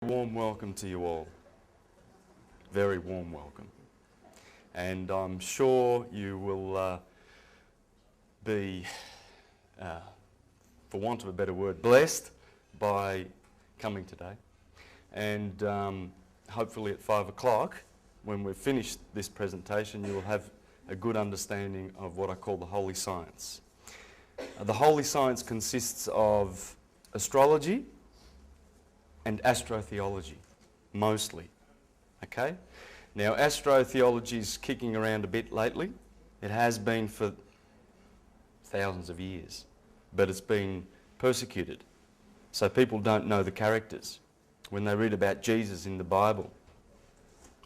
Warm welcome to you all. Very warm welcome. And I'm sure you will be, for want of a better word, blessed by coming today. And hopefully at 5 o'clock, when we've finished this presentation, you will have a good understanding of what I call the holy science. The holy science consists of astrology and astrotheology, mostly. Okay? Now, astrotheology is kicking around a bit lately. It has been for thousands of years, but it's been persecuted. So people don't know the characters. When they read about Jesus in the Bible,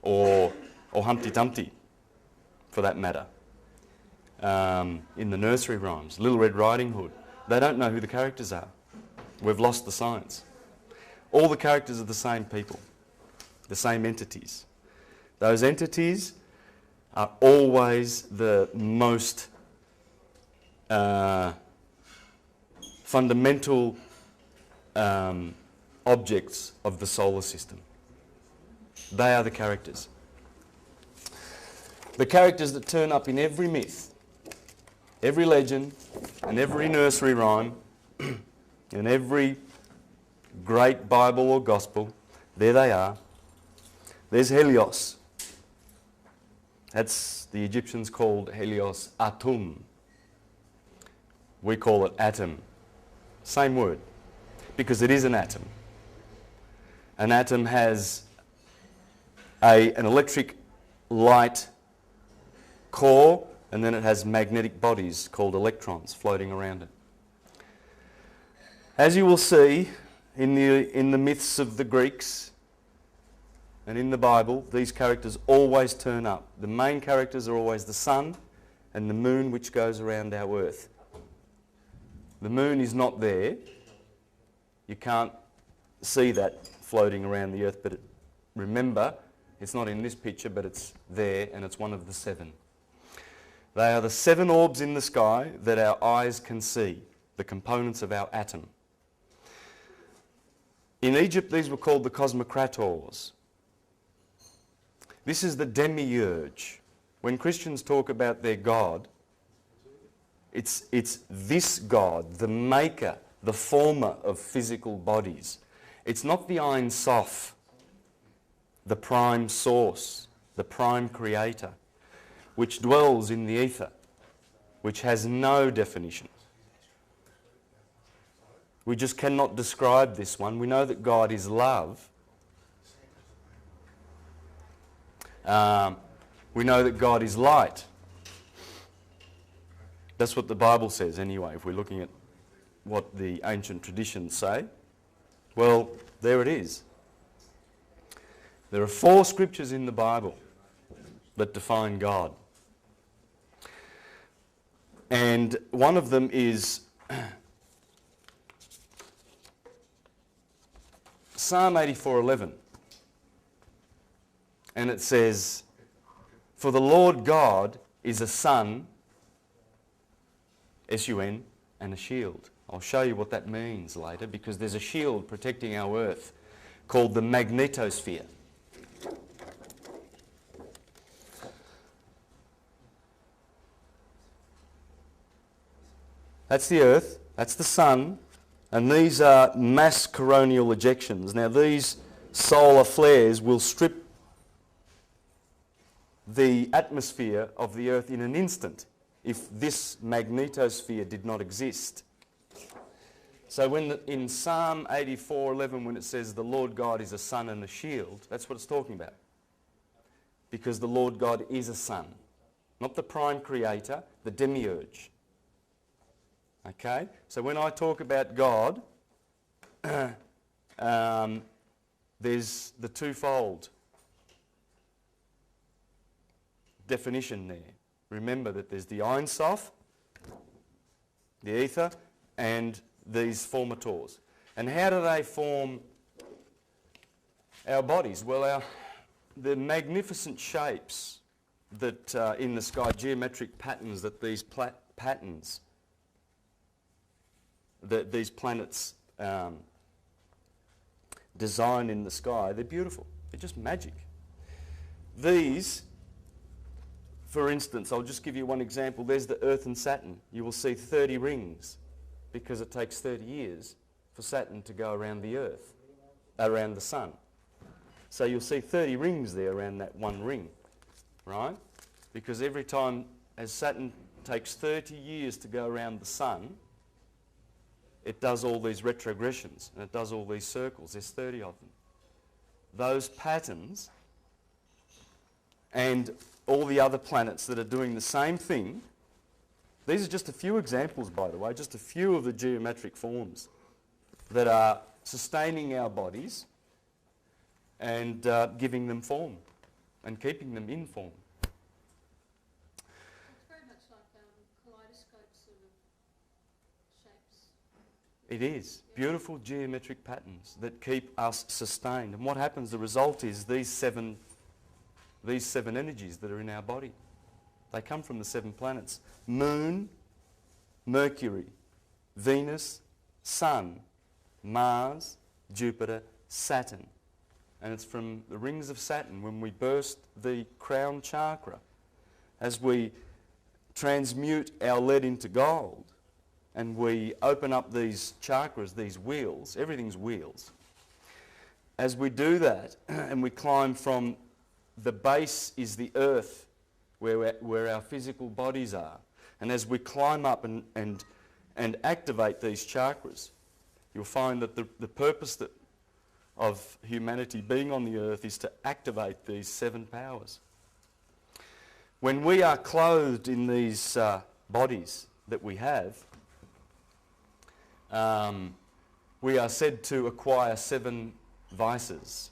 or Humpty Dumpty, for that matter, in the nursery rhymes, Little Red Riding Hood, they don't know who the characters are. We've lost the science. All the characters are the same people, the same entities. Those entities are always the most fundamental objects of the solar system. They are the characters. The characters that turn up in every myth, every legend, and every nursery rhyme, and every great Bible or Gospel, there they are. There's Helios. That's the Egyptians called Helios Atum. We call it atom. Same word, because it is an atom. An atom has an electric light core, and then it has magnetic bodies called electrons floating around it. As you will see in the myths of the Greeks and in the Bible, these characters always turn up. The main characters are always the sun and the moon, which goes around our earth. The moon is not there. You can't see that floating around the earth, but remember, it's not in this picture, but it's there, and it's one of the 7. They are the 7 orbs in the sky that our eyes can see, the components of our atom. In Egypt, these were called the cosmocrators. This is the demiurge. When Christians talk about their God, it's this God, the maker, the former of physical bodies. It's not the Ein Sof, the prime source, the prime creator, which dwells in the ether, which has no definition. We just cannot describe this one. We know that God is love. We know that God is light. That's what the Bible says anyway, if we're looking at what the ancient traditions say. Well, there it is. There are 4 scriptures in the Bible that define God. And one of them is Psalm 84:11. And it says, "For the Lord God is a sun," S-U-N, "and a shield." I'll show you what that means later, because there's a shield protecting our earth called the magnetosphere. That's the earth, that's the sun, and these are mass coronal ejections. Now these solar flares will strip the atmosphere of the earth in an instant if this magnetosphere did not exist. So when in Psalm 84:11, when it says the Lord God is a sun and a shield, that's what it's talking about. Because the Lord God is a sun, not the prime creator, the demiurge. Okay? So when I talk about God, there's the twofold definition there. Remember that there's the Ein Sof, the ether, and these formators. And how do they form our bodies? Well, the magnificent shapes that in the sky, geometric patterns that these patterns, that these planets design in the sky, they're beautiful. They're just magic. These, for instance, I'll just give you one example. There's the Earth and Saturn. You will see 30 rings because it takes 30 years for Saturn to go around the Earth, around the Sun. So you'll see 30 rings there around that one ring, right? Because every time, as Saturn takes 30 years to go around the Sun, it does all these retrogressions and it does all these circles. There's 30 of them. Those patterns and all the other planets that are doing the same thing, these are just a few examples, by the way, just a few of the geometric forms that are sustaining our bodies and giving them form and keeping them in form. It's very much like kaleidoscope sort of shapes. It is. Beautiful geometric patterns that keep us sustained. And what happens, the result is these seven energies that are in our body. They come from the 7 planets. Moon, Mercury, Venus, Sun, Mars, Jupiter, Saturn. And it's from the rings of Saturn when we burst the crown chakra, as we transmute our lead into gold and we open up these chakras, these wheels, everything's wheels. As we do that and we climb from the base is the earth where our physical bodies are. And as we climb up and activate these chakras, you'll find that the purpose of humanity being on the earth is to activate these 7 powers. When we are clothed in these bodies that we have, we are said to acquire 7 vices.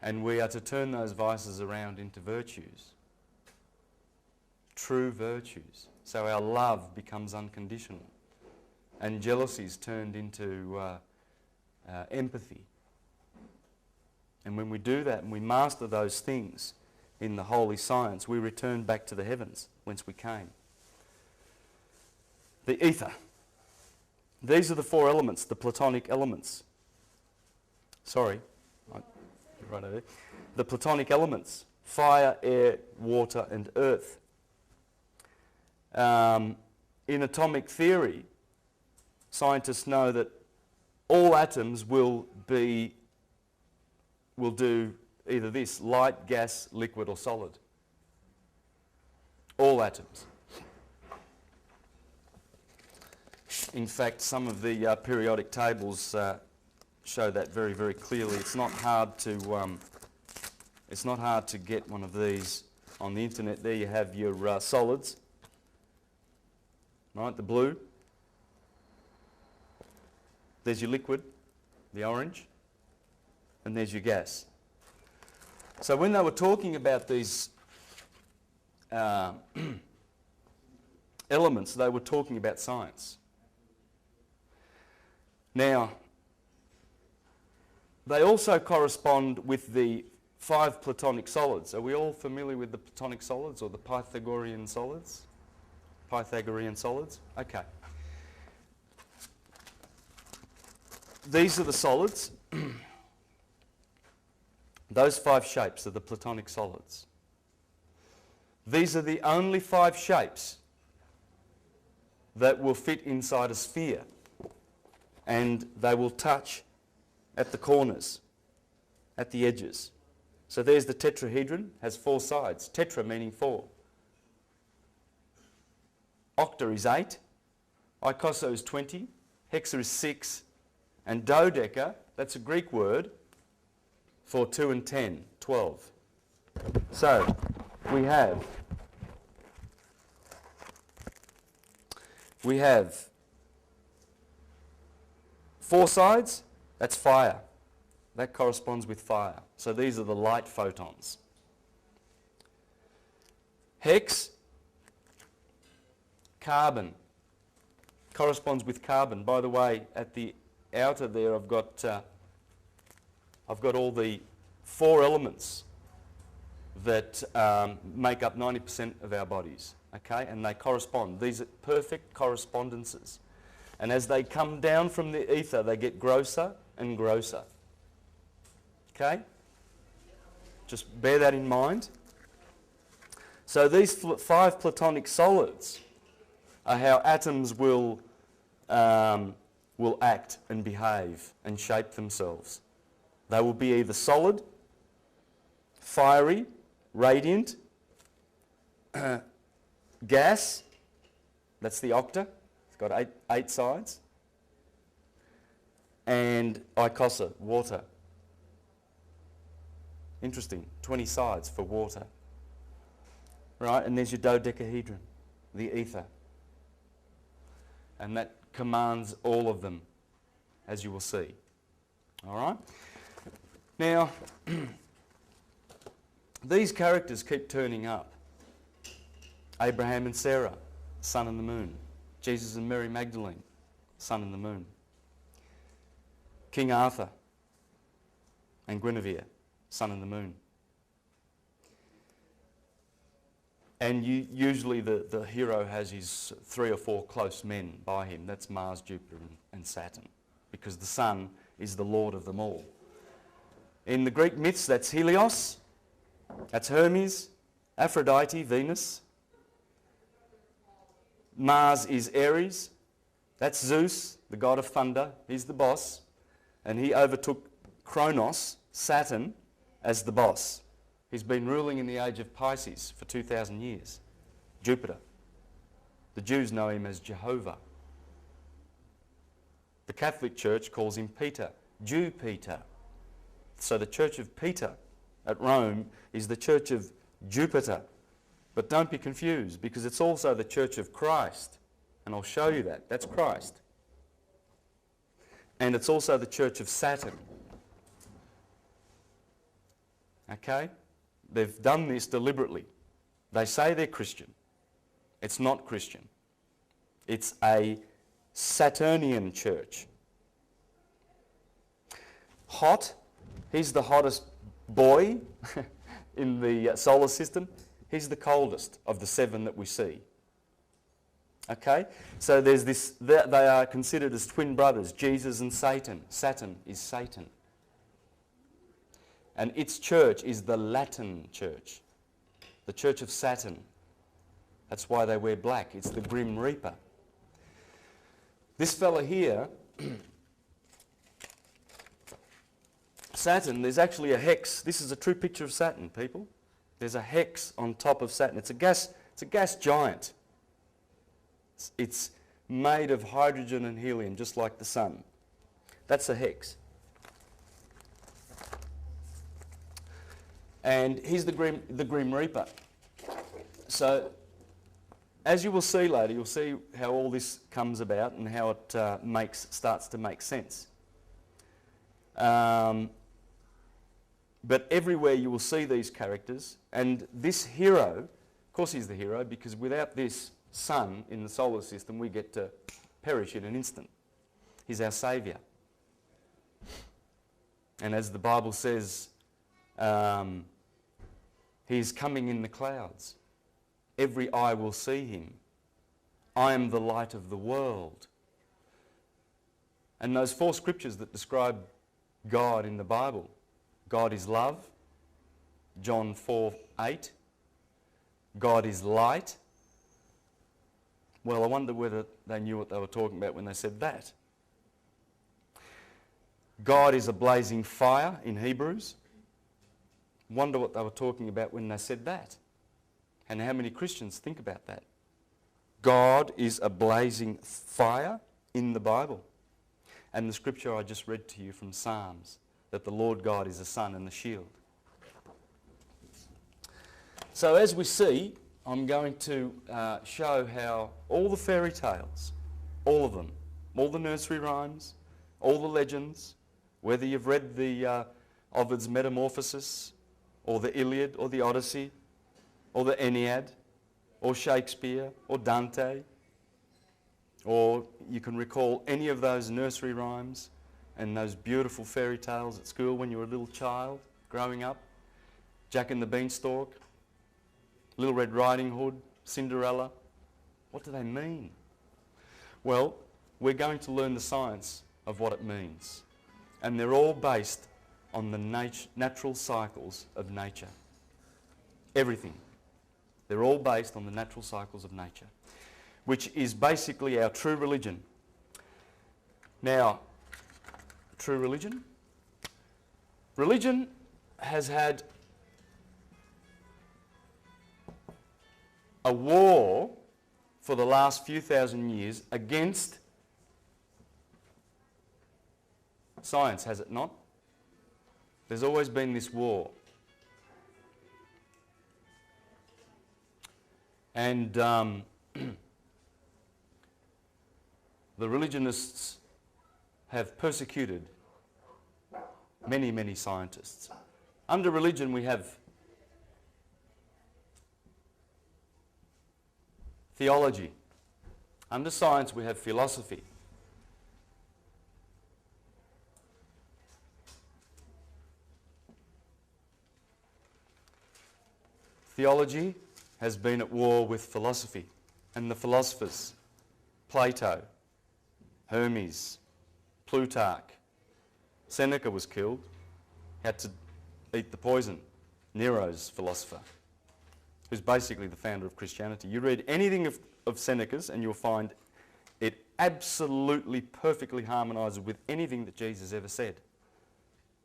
And we are to turn those vices around into virtues. True virtues. So our love becomes unconditional. And jealousy is turned into empathy. And when we do that and we master those things in the holy science, we return back to the heavens whence we came. The ether. These are the 4 elements, the Platonic elements. Sorry. Right over there. The Platonic elements: fire, air, water and earth. In atomic theory, scientists know that all atoms will do either this: light, gas, liquid or solid. All atoms. In fact, some of the periodic tables show that very, very clearly. It's not hard to get one of these on the internet. There you have your solids, right? The blue. There's your liquid, the orange, and there's your gas. So when they were talking about these elements, they were talking about science. Now, they also correspond with the 5 Platonic solids. Are we all familiar with the Platonic solids or the Pythagorean solids? Pythagorean solids? Okay. These are the solids. Those 5 shapes are the Platonic solids. These are the only 5 shapes that will fit inside a sphere, and they will touch at the corners, at the edges. So there's the tetrahedron, has 4 sides. Tetra meaning 4. Octa is 8. Icoso is 20. Hexa is 6. And dodeca, that's a Greek word for 2 and 10, 12. So we have 4 sides. That's fire. That corresponds with fire. So these are the light photons. Hex, carbon, corresponds with carbon. By the way, at the outer there I've got all the 4 elements that make up 90% of our bodies. Okay, and they correspond. These are perfect correspondences. And as they come down from the ether, they get grosser and grosser. Okay? Just bear that in mind. So these 5 Platonic solids are how atoms will act and behave and shape themselves. They will be either solid, fiery, radiant, gas, that's the octa, it's got eight sides, and icosa, water. Interesting, 20 sides for water. Right, and there's your dodecahedron, the ether. And that commands all of them, as you will see. All right? Now, these characters keep turning up. Abraham and Sarah, sun and the moon. Jesus and Mary Magdalene, sun and the moon. King Arthur and Guinevere, sun and the moon. And usually the hero has his 3 or 4 close men by him. That's Mars, Jupiter and Saturn, because the sun is the lord of them all. In the Greek myths, that's Helios, that's Hermes, Aphrodite, Venus. Mars is Ares, that's Zeus, the god of thunder. He's the boss, and he overtook Kronos, Saturn, as the boss. He's been ruling in the age of Pisces for 2,000 years. Jupiter. The Jews know him as Jehovah. The Catholic Church calls him Peter, Jew Peter. So the Church of Peter at Rome is the Church of Jupiter. But don't be confused, because it's also the Church of Christ. And I'll show you that. That's Christ. And it's also the Church of Saturn. Okay? They've done this deliberately. They say they're Christian. It's not Christian. It's a Saturnian church. Hot. He's the hottest boy in the solar system. He's the coldest of the 7 that we see. Okay? So there's this, they are considered as twin brothers, Jesus and Satan. Saturn is Satan. And its church is the Latin church, the Church of Saturn. That's why they wear black. It's the Grim Reaper. This fella here, Saturn, there's actually a hex. This is a true picture of Saturn, people. There's a hex on top of Saturn. It's a gas giant. It's made of hydrogen and helium, just like the sun. That's a hex. And he's the Grim Reaper. So, as you will see later, you'll see how all this comes about and how it starts to make sense. But everywhere you will see these characters, and this hero, of course he's the hero, because without this sun in the solar system, we get to perish in an instant. He's our saviour. And as the Bible says, he's coming in the clouds. Every eye will see him. I am the light of the world. And those 4 scriptures that describe God in the Bible, God is love, John 4:8. God is light. Well, I wonder whether they knew what they were talking about when they said that. God is a blazing fire in Hebrews. Wonder what they were talking about when they said that. And how many Christians think about that? God is a blazing fire in the Bible. And the scripture I just read to you from Psalms, that the Lord God is a sun and the shield. So as we see, I'm going to show how all the fairy tales, all of them, all the nursery rhymes, all the legends, whether you've read the Ovid's Metamorphoses, or the Iliad, or the Odyssey, or the Aeneid, or Shakespeare, or Dante, or you can recall any of those nursery rhymes and those beautiful fairy tales at school when you were a little child growing up. Jack and the Beanstalk, Little Red Riding Hood, Cinderella. What do they mean? Well, we're going to learn the science of what it means. And they're all based on the natural cycles of nature. Everything. They're all based on the natural cycles of nature, which is basically our true religion. Now, true religion? Religion has had a war for the last few thousand years against science, has it not? There's always been this war. And the religionists have persecuted many, many scientists. Under religion we have theology. Under science we have philosophy. Theology has been at war with philosophy and the philosophers. Plato, Hermes, Plutarch. Seneca was killed, had to eat the poison. Nero's philosopher, who's basically the founder of Christianity. You read anything of Seneca's and you'll find it absolutely perfectly harmonises with anything that Jesus ever said.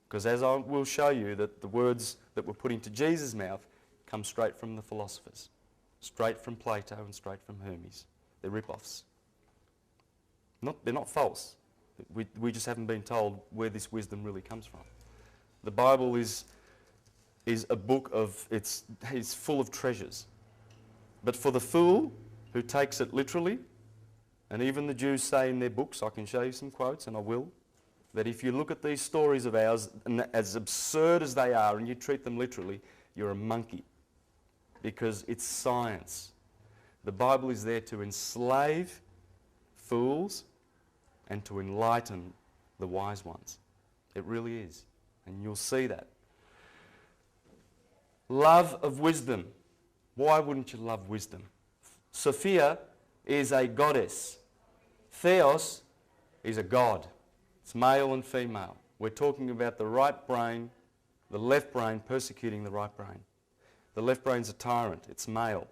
Because as I will show you, that the words that were put into Jesus' mouth come straight from the philosophers, straight from Plato and straight from Hermes. They're rip-offs. They're not false. We just haven't been told where this wisdom really comes from. The Bible is a book of, it's full of treasures. But for the fool who takes it literally, and even the Jews say in their books, I can show you some quotes and I will, that if you look at these stories of ours, and as absurd as they are, and you treat them literally, you're a monkey. Because it's science. The Bible is there to enslave fools and to enlighten the wise ones. It really is. And you'll see that. Love of wisdom. Why wouldn't you love wisdom? Sophia is a goddess. Theos is a god. It's male and female. We're talking about the right brain, the left brain persecuting the right brain. The left brain's a tyrant. It's male.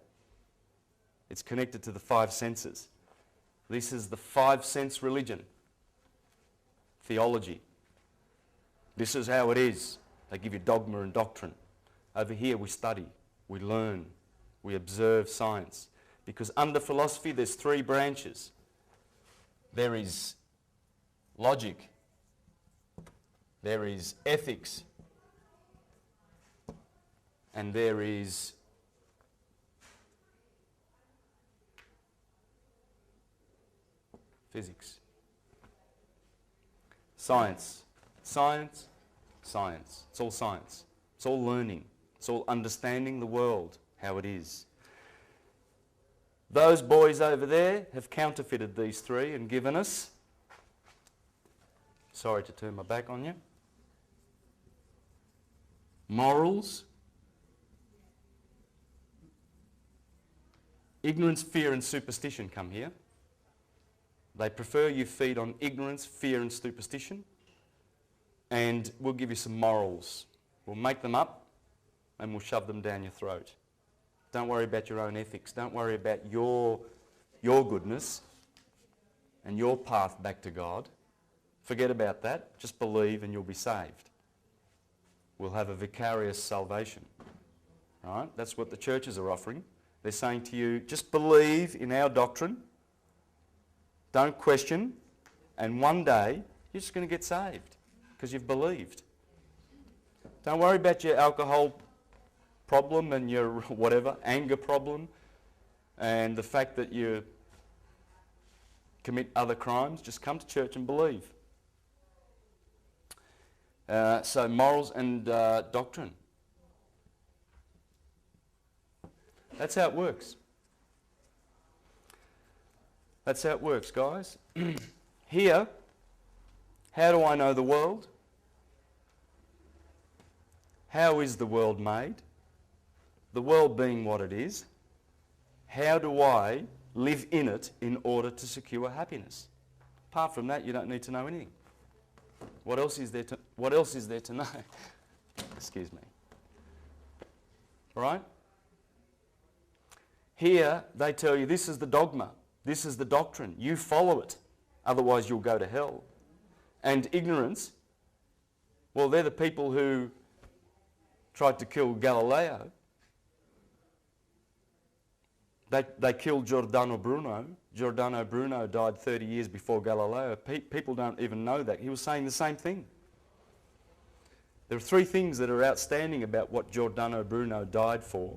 It's connected to the five senses. This is the five-sense religion. Theology. This is how it is. They give you dogma and doctrine. Over here we study, we learn, we observe science. Because under philosophy there's three branches. There is logic, there is ethics, and there is physics. Science. Science, science. It's all science. It's all learning. It's all understanding the world, how it is. Those boys over there have counterfeited these three and given us, sorry to turn my back on you, morals, ignorance, fear and superstition come here. They prefer you feed on ignorance, fear and superstition, and we'll give you some morals. We'll make them up and we'll shove them down your throat. Don't worry about your own ethics. Don't worry about your goodness and your path back to God. Forget about that. Just believe and you'll be saved. We'll have a vicarious salvation. Right? That's what the churches are offering. They're saying to you, just believe in our doctrine. Don't question. And one day, you're just going to get saved because you've believed. Don't worry about your alcohol problem and your whatever, anger problem, and the fact that you commit other crimes. Just come to church and believe. So morals and doctrine. That's how it works. That's how it works, guys. Here, how do I know the world? How is the world made? The world being what it is. How do I live in it in order to secure happiness? Apart from that, you don't need to know anything. What else is there to know? Excuse me. All right? Here they tell you this is the dogma, this is the doctrine. You follow it, otherwise you'll go to hell. And ignorance, well, they're the people who tried to kill Galileo. They killed Giordano Bruno. Giordano Bruno died 30 years before Galileo. People don't even know that. He was saying the same thing. There are three things that are outstanding about what Giordano Bruno died for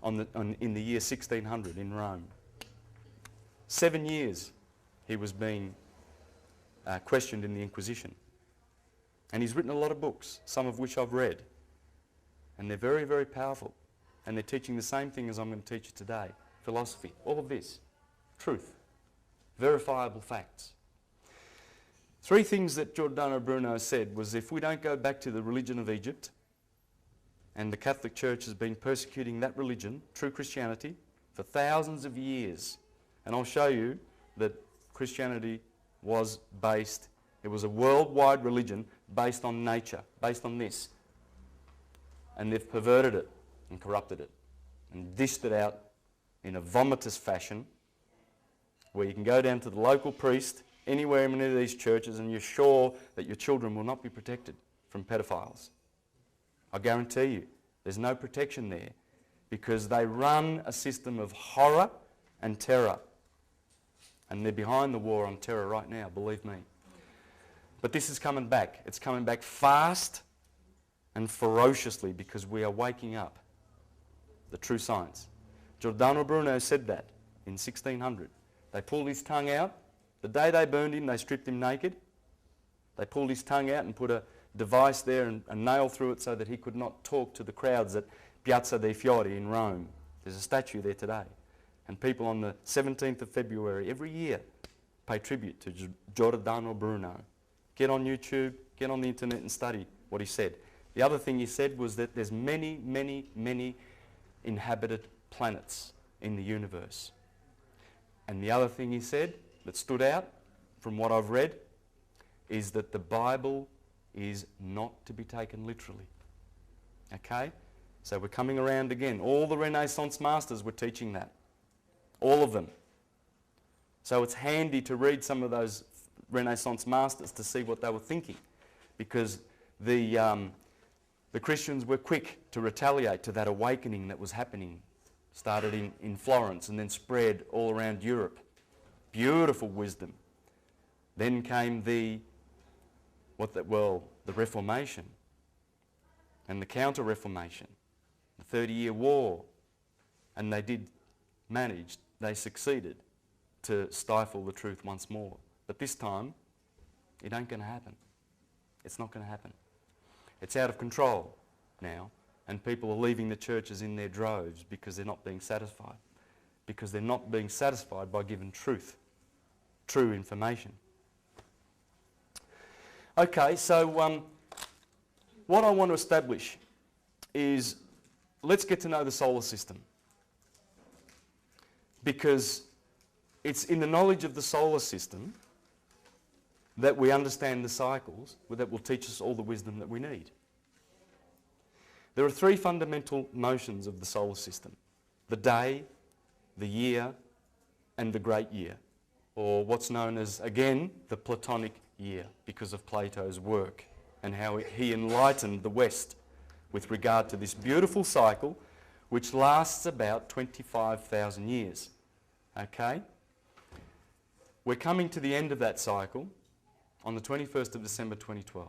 in the year 1600 in Rome. 7 years he was being questioned in the Inquisition. And he's written a lot of books, some of which I've read. And they're very, very powerful. And they're teaching the same thing as I'm going to teach you today. Philosophy, all of this. Truth. Verifiable facts. Three things that Giordano Bruno said was if we don't go back to the religion of Egypt, and the Catholic Church has been persecuting that religion, true Christianity, for thousands of years. And I'll show you that Christianity was based, it was a worldwide religion based on nature, based on this. And they've perverted it and corrupted it and dished it out in a vomitous fashion where you can go down to the local priest anywhere in any of these churches and you're sure that your children will not be protected from pedophiles. I guarantee you there's no protection there because they run a system of horror and terror. And they're behind the war on terror right now, believe me. But this is coming back. It's coming back fast and ferociously because we are waking up the true science. Giordano Bruno said that in 1600. They pulled his tongue out. The day they burned him, they stripped him naked. They pulled his tongue out and put a device there and a nail through it so that he could not talk to the crowds at Piazza dei Fiori in Rome. There's a statue there today. And people on the 17th of February every year pay tribute to Giordano Bruno. Get on YouTube, get on the internet and study what he said. The other thing he said was that there's many, many, many inhabited planets in the universe. And the other thing he said that stood out from what I've read is that the Bible is not to be taken literally. Okay? So we're coming around again. All the Renaissance masters were teaching that. All of them. So it's handy to read some of those Renaissance masters to see what they were thinking, because the Christians were quick to retaliate to that awakening that was happening. Started in Florence and then spread all around Europe. Beautiful wisdom. Then came the Reformation and the Counter-Reformation, the 30-Year War, and they succeeded to stifle the truth once more. But this time, it ain't going to happen. It's not going to happen. It's out of control now, and people are leaving the churches in their droves because they're not being satisfied. Because they're not being satisfied by given truth, true information. Okay, so what I want to establish is, let's get to know the solar system. Because it's in the knowledge of the solar system that we understand the cycles that will teach us all the wisdom that we need. There are three fundamental motions of the solar system: the day, the year, and the great year, or what's known as, again, the Platonic year, because of Plato's work and how he enlightened the West with regard to this beautiful cycle which lasts about 25,000 years. Okay? We're coming to the end of that cycle on the 21st of December 2012.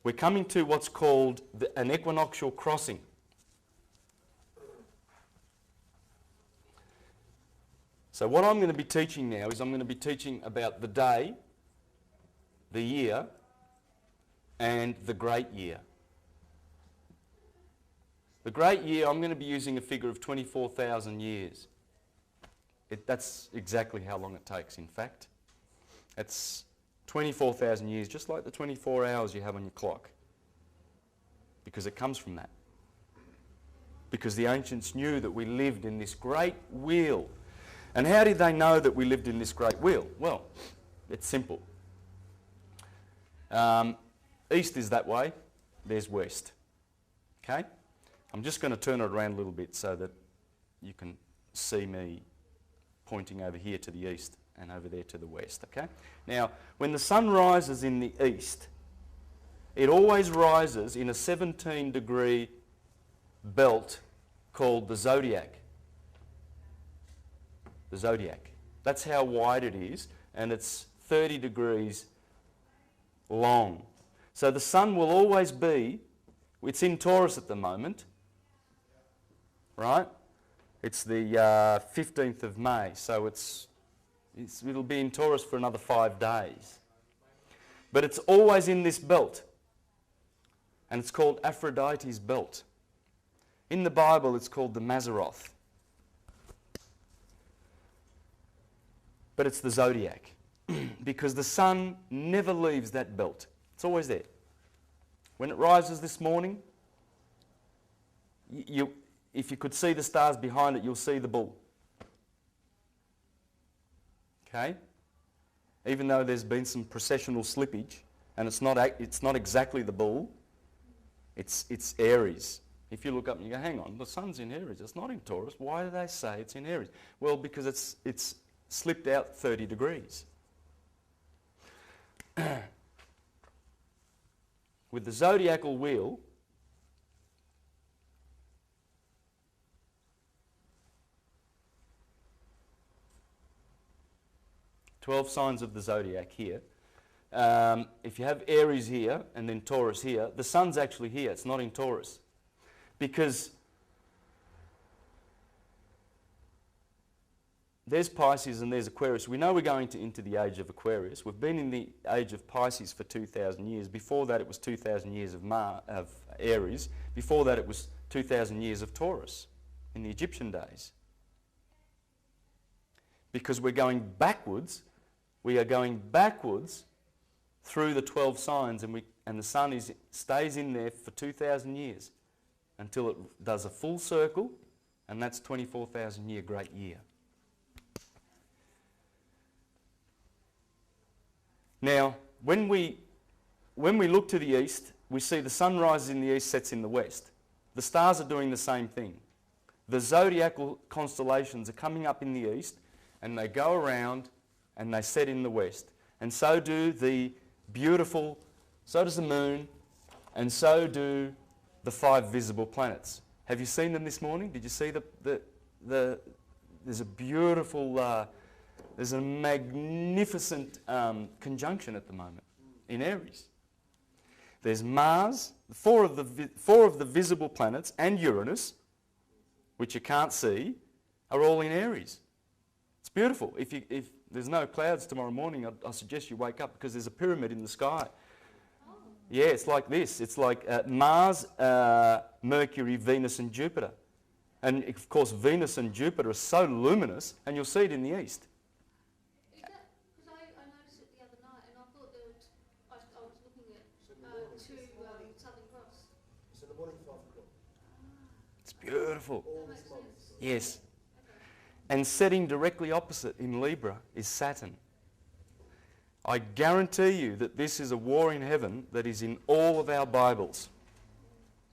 We're coming to what's called an equinoctial crossing. So what I'm going to be teaching now is I'm going to be teaching about the day, the year, and the great year. The great year, I'm going to be using a figure of 24,000 years. That's exactly how long it takes, in fact. It's 24,000 years, just like the 24 hours you have on your clock. Because it comes from that. Because the ancients knew that we lived in this great wheel. And how did they know that we lived in this great wheel? Well, it's simple. East is that way, there's west. Okay? I'm just going to turn it around a little bit so that you can see me pointing over here to the east and over there to the west. Okay? Now, when the sun rises in the east, it always rises in a 17-degree belt called the zodiac. The zodiac. That's how wide it is, and it's 30 degrees long. So the sun will always be, it's in Taurus at the moment, right? It's the 15th of May, so it'll be in Taurus for another 5 days. But it's always in this belt, and it's called Aphrodite's belt. In the Bible, it's called the Mazzaroth. But it's the zodiac, because the sun never leaves that belt. It's always there. When it rises this morning, if you could see the stars behind it, you'll see the bull. Okay? Even though there's been some processional slippage, and it's not exactly the bull, it's Aries. If you look up and you go, hang on, the sun's in Aries, it's not in Taurus. Why do they say it's in Aries? Well, because it's slipped out 30 degrees. With the zodiacal wheel, "12 signs of the zodiac" here. If you have Aries here and then Taurus here, the sun's actually here, it's not in Taurus. Because there's Pisces and there's Aquarius. We know we're going into the age of Aquarius. We've been in the age of Pisces for 2,000 years. Before that it was 2,000 years of Aries. Before that it was 2,000 years of Taurus in the Egyptian days. Because we're going backwards, we are going backwards through the 12 signs, and the sun stays in there for 2,000 years until it does a full circle, and that's 24,000 year great year. Now, when we look to the east, we see the sun rises in the east, sets in the west. The stars are doing the same thing. The zodiacal constellations are coming up in the east, and they go around and they set in the west. And so do so does the moon, and so do the 5 visible planets. Have you seen them this morning? Did you see there's a beautiful, there's a magnificent conjunction at the moment in Aries. There's Mars, 4 of the visible planets, and Uranus, which you can't see, are all in Aries. It's beautiful. If there's no clouds tomorrow morning, I suggest you wake up, because there's a pyramid in the sky. Yeah, it's like this. It's like Mars, Mercury, Venus and Jupiter. And of course Venus and Jupiter are so luminous, and you'll see it in the east. Is that, because I noticed it the other night, and I thought I was looking at to Southern Cross. It's in the morning, 5 o'clock. It's beautiful. All That this makes month. sense. Yes. Okay. And setting directly opposite in Libra is Saturn. I guarantee you that this is a war in heaven that is in all of our Bibles.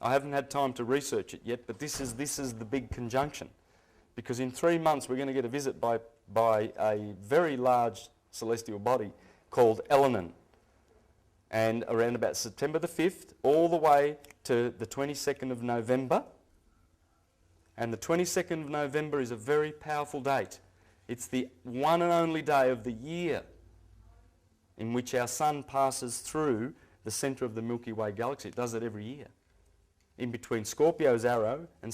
I haven't had time to research it yet, but this is the big conjunction. Because in 3 months we're going to get a visit by a very large celestial body called Elenin. And around about September the 5th, all the way to the 22nd of November. And the 22nd of November is a very powerful date. It's the one and only day of the year in which our sun passes through the centre of the Milky Way galaxy. It does it every year. In between Scorpio's arrow and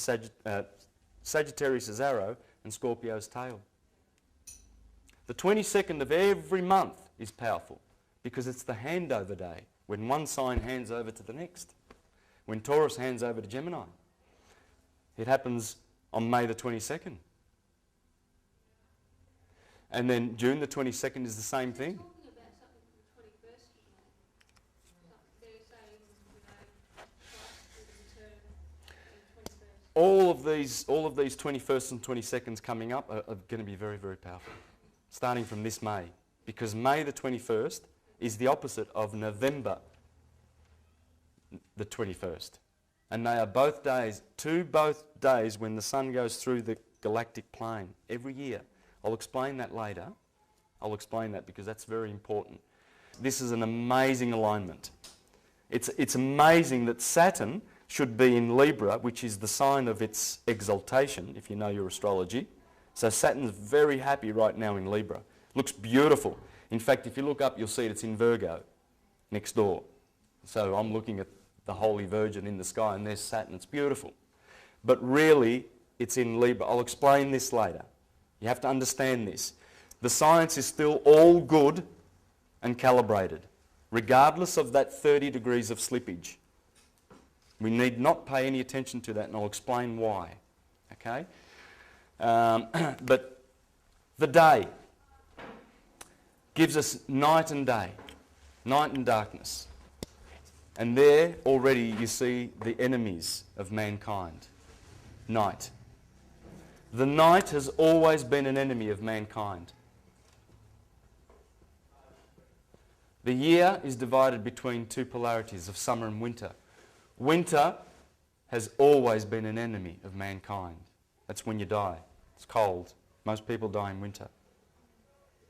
Sagittarius' arrow and Scorpio's tail. The 22nd of every month is powerful because it's the handover day, when one sign hands over to the next. When Taurus hands over to Gemini. It happens on May the 22nd. And then June the 22nd is the same thing. Talking about something from the 21st of May. They're saying, Christ will return on the 21st. All of these 21st and 22nds coming up are going to be very, very powerful, starting from this May. Because May the 21st is the opposite of November the 21st. And they are both days when the sun goes through the galactic plane every year. I'll explain that later. I'll explain that because that's very important. This is an amazing alignment. It's amazing that Saturn should be in Libra, which is the sign of its exaltation, if you know your astrology. So Saturn's very happy right now in Libra. Looks beautiful. In fact, if you look up, you'll see it's in Virgo, next door. So I'm looking at the Holy Virgin in the sky, and there's Saturn. It's beautiful. But really, it's in Libra. I'll explain this later. You have to understand this. The science is still all good and calibrated, regardless of that 30 degrees of slippage. We need not pay any attention to that, and I'll explain why. Okay? But the day gives us night and day, night and darkness. And there already you see the enemies of mankind. Night. The night has always been an enemy of mankind. The year is divided between two polarities of summer and winter. Winter has always been an enemy of mankind. That's when you die. It's cold. Most people die in winter,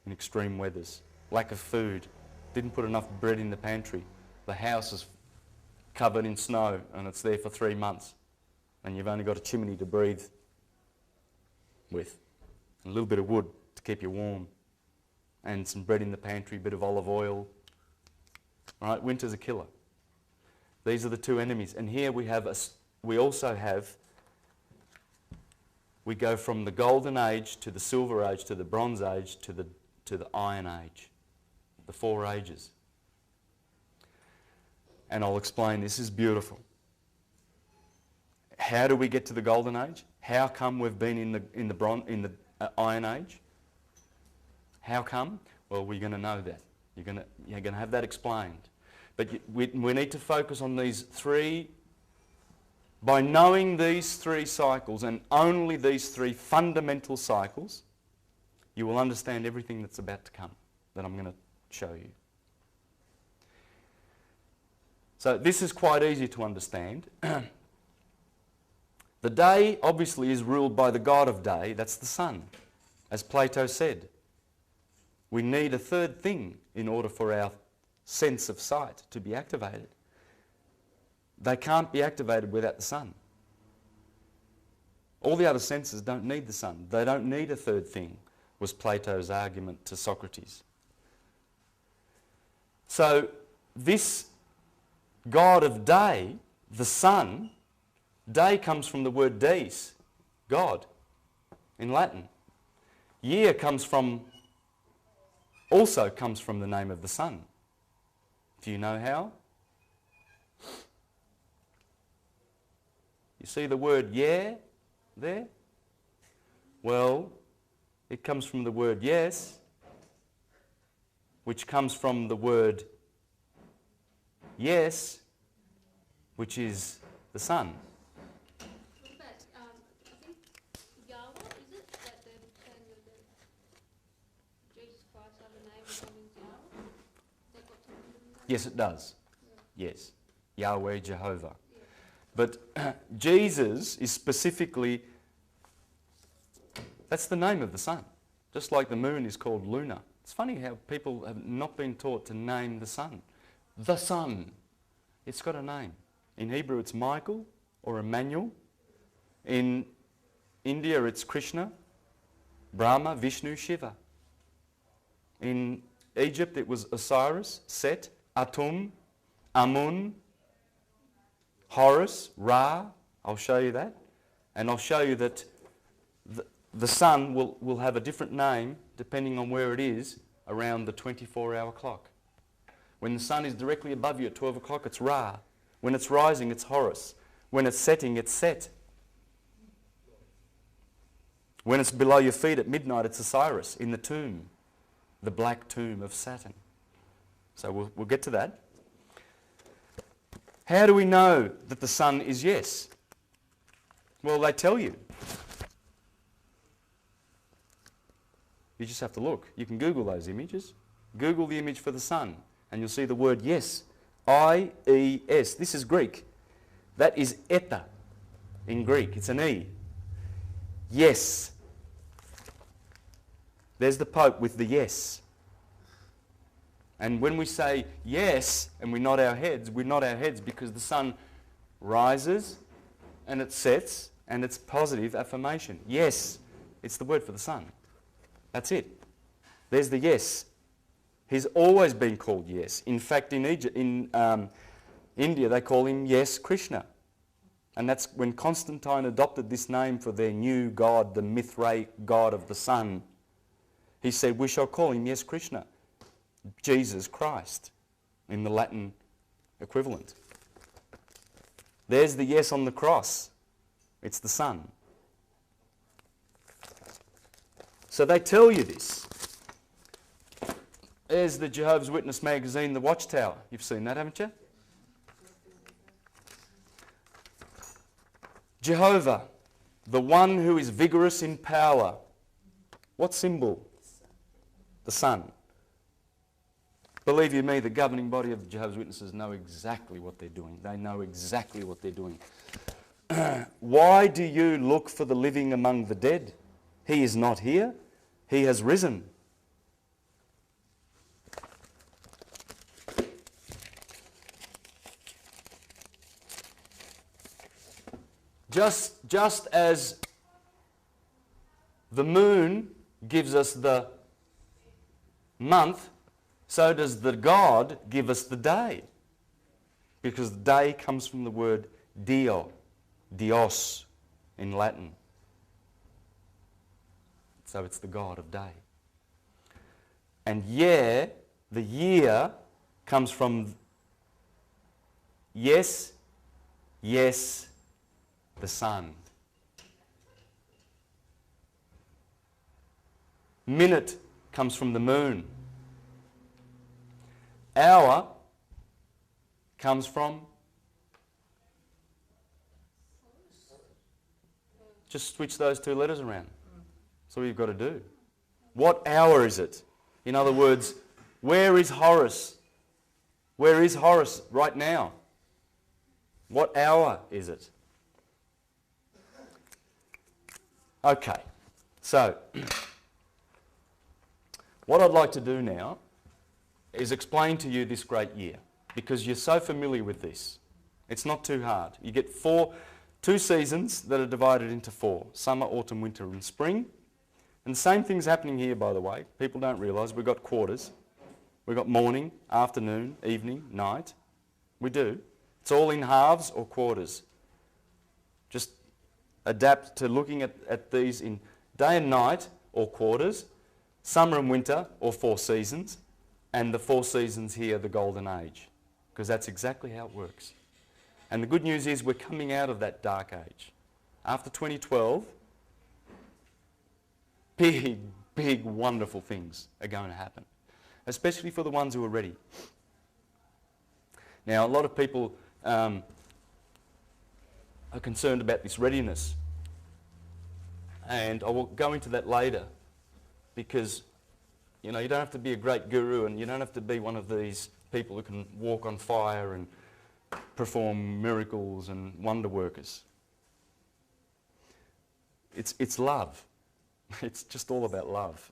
in extreme weathers. Lack of food. Didn't put enough bread in the pantry. The house is covered in snow and it's there for 3 months. And you've only got a chimney to breathe with. And a little bit of wood to keep you warm. And some bread in the pantry, a bit of olive oil. All right, winter's a killer. These are the two enemies. And here we go from the Golden Age to the Silver Age to the Bronze Age to the Iron Age. The 4 ages. And I'll explain, this is beautiful. How do we get to the Golden Age? How come we've been in the Iron Age? How come? Well, we're going to know that. You're going to have that explained. But we need to focus on these 3. By knowing these 3 cycles and only these 3 fundamental cycles, you will understand everything that's about to come that I'm going to show you. So this is quite easy to understand. The day obviously is ruled by the god of day, that's the sun, as Plato said. We need a third thing in order for our sense of sight to be activated. They can't be activated without the sun. All the other senses don't need the sun. They don't need a third thing, was Plato's argument to Socrates. So this god of day, the sun, day comes from the word dies, God, in Latin. Year also comes from the name of the sun. Do you know how? You see the word yeah there? Well, it comes from the word yes, which comes from the word yes, which is the sun. What about, I think Yahweh, is it? That they're saying that Jesus Christ has a name or something, Yahweh? That got something to do with that? Yes, it does. Yeah. Yes. Yahweh, Jehovah. Yeah. But Jesus is specifically, that's the name of the sun. Just like the moon is called Luna. It's funny how people have not been taught to name the sun. The sun. It's got a name. In Hebrew it's Michael or Emmanuel. In India it's Krishna, Brahma, Vishnu, Shiva. In Egypt it was Osiris, Set, Atum, Amun, Horus, Ra. I'll show you that. And I'll show you that the sun will have a different name depending on where it is around the 24-hour clock. When the sun is directly above you at 12 o'clock, it's Ra. When it's rising, it's Horus. When it's setting, it's Set. When it's below your feet at midnight, it's Osiris in the tomb, the black tomb of Saturn. So we'll get to that. How do we know that the sun is yes? Well, they tell you. You just have to look. You can Google those images. Google the image for the sun and you'll see the word yes. I-E-S. This is Greek. That is eta in Greek. It's an E. Yes. There's the Pope with the yes. And when we say yes and we nod our heads because the sun rises and it sets and it's positive affirmation. Yes. It's the word for the sun. That's it. There's the yes. He's always been called yes. In fact, in India, they call him Yes Krishna. And that's when Constantine adopted this name for their new god, the Mithraic god of the sun. He said, we shall call him Yes Krishna, Jesus Christ, in the Latin equivalent. There's the yes on the cross. It's the sun. So they tell you this. There's the Jehovah's Witness magazine, The Watchtower. You've seen that, haven't you? Jehovah, the one who is vigorous in power. What symbol? The sun. Believe you me, the governing body of the Jehovah's Witnesses know exactly what they're doing. They know exactly what they're doing. Why do you look for the living among the dead? He is not here. He has risen. Just as the moon gives us the month, so does the God give us the day. Because the day comes from the word dio, dios in Latin. So it's the God of day. And the year, comes from yes, the sun. Minute comes from the moon. Hour comes from... Just switch those two letters around. That's all you've got to do. What hour is it? In other words, where is Horus? Where is Horus right now? What hour is it? Okay, so what I'd like to do now is explain to you this great year, because you're so familiar with this. It's not too hard. You get two seasons that are divided into 4, summer, autumn, winter and spring. And the same thing's happening here, by the way. People don't realise we've got quarters. We've got morning, afternoon, evening, night. We do. It's all in halves or quarters. Just adapt to looking at these in day and night or quarters, summer and winter or 4 seasons, and the 4 seasons here, the golden age, because that's exactly how it works. And the good news is we're coming out of that dark age. After 2012, big, wonderful things are going to happen, especially for the ones who are ready. Now, a lot of people are concerned about this readiness, and I will go into that later, because you don't have to be a great guru, and you don't have to be one of these people who can walk on fire and perform miracles and wonder workers. It's love. It's just all about love.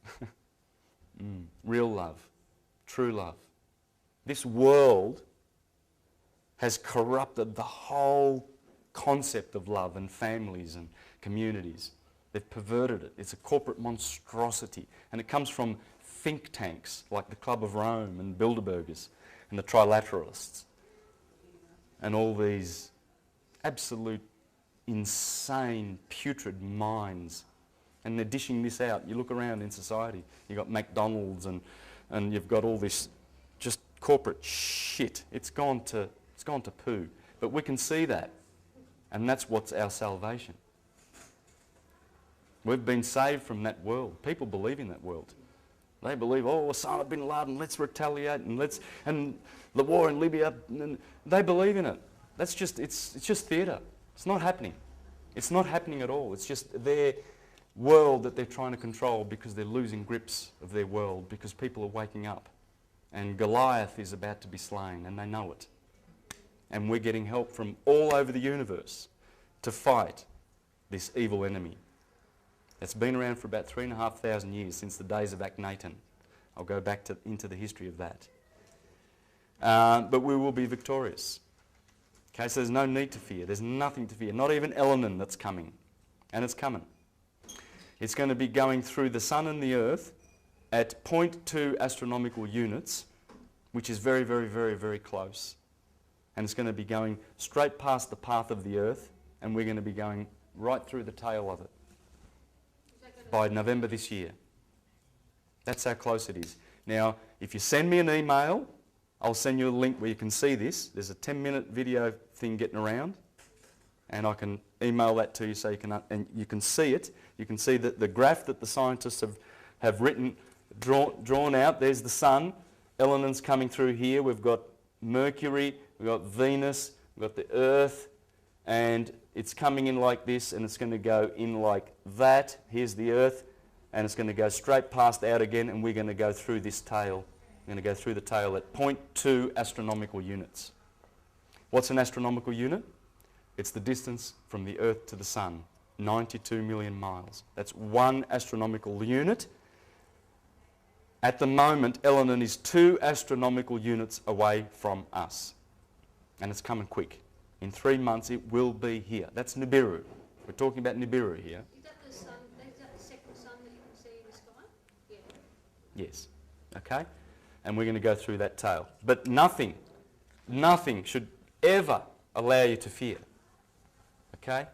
Real love, true love. This world has corrupted the whole concept of love and families and communities. They've perverted it. It's a corporate monstrosity. And it comes from think tanks like the Club of Rome and Bilderbergers and the Trilateralists and all these absolute insane, putrid minds. And they're dishing this out. You look around in society, you've got McDonald's and you've got all this just corporate shit. It's gone to poo. But we can see that. And that's what's our salvation. We've been saved from that world. People believe in that world. They believe, Osama bin Laden, let's retaliate, and the war in Libya, and they believe in it. That's just, it's just theatre. It's not happening. It's not happening at all. It's just their world that they're trying to control because they're losing grips of their world because people are waking up And Goliath is about to be slain, and they know it. And we're getting help from all over the universe to fight this evil enemy. It's been around for about 3,500 years, since the days of Akhenaten. I'll go back into the history of that. But we will be victorious. Okay, so there's no need to fear. There's nothing to fear. Not even Elenen that's coming. And it's coming. It's going to be going through the sun and the earth at 0.2 astronomical units, which is very, very, very, very close. And it's going to be going straight past the path of the earth, and we're going to be going right through the tail of it by November this year. That's how close it is. Now, if you send me an email, I'll send you a link where you can see this. There's a 10-minute video thing getting around, and I can email that to you so you can see it. You can see that the graph that the scientists have written, drawn out. There's the sun. Elenen's coming through here. We've got Mercury, we've got Venus, we've got the Earth, and it's coming in like this, and it's going to go in like that. Here's the Earth, and it's going to go straight past out again, and we're going to go through this tail. We're going to go through the tail at 0.2 astronomical units. What's an astronomical unit? It's the distance from the Earth to the Sun, 92 million miles. That's 1 astronomical unit. At the moment, Elenen is 2 astronomical units away from us. And it's coming quick. In 3 months, it will be here. That's Nibiru. We're talking about Nibiru here. Is that the sun? Is that the second sun that you can see in the sky? Yeah. Yes. Okay? And we're going to go through that tail. But nothing should ever allow you to fear. Okay?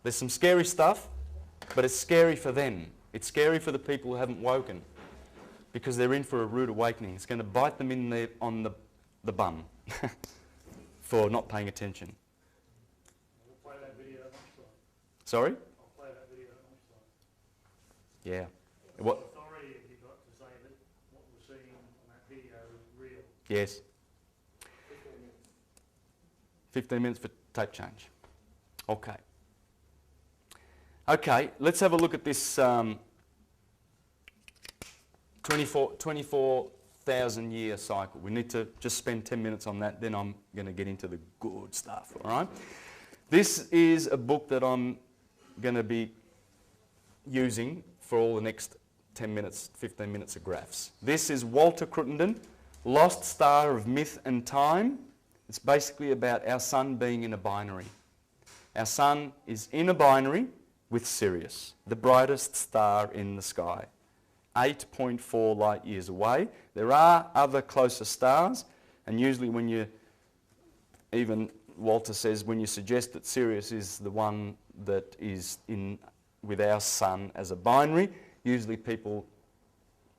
There's some scary stuff, but it's scary for them. It's scary for the people who haven't woken, because they're in for a rude awakening. It's going to bite them on the bum for not paying attention. We'll play that video at lunchtime. Sorry? I'll play that video at lunchtime. Yeah. What authority have you got to say that what we're seeing on that video is real? Yes. 15 minutes for tape change. Okay. Okay, let's have a look at this 24,000 year cycle. We need to just spend 10 minutes on that, then I'm going to get into the good stuff, all right? This is a book that I'm going to be using for all the next 10 minutes, 15 minutes of graphs. This is Walter Cruttenden, Lost Star of Myth and Time. It's basically about our sun being in a binary. Our sun is in a binary with Sirius, the brightest star in the sky, 8.4 light years away. There are other closer stars, and usually when you, even Walter says, when you suggest that Sirius is the one that is in with our sun as a binary, usually people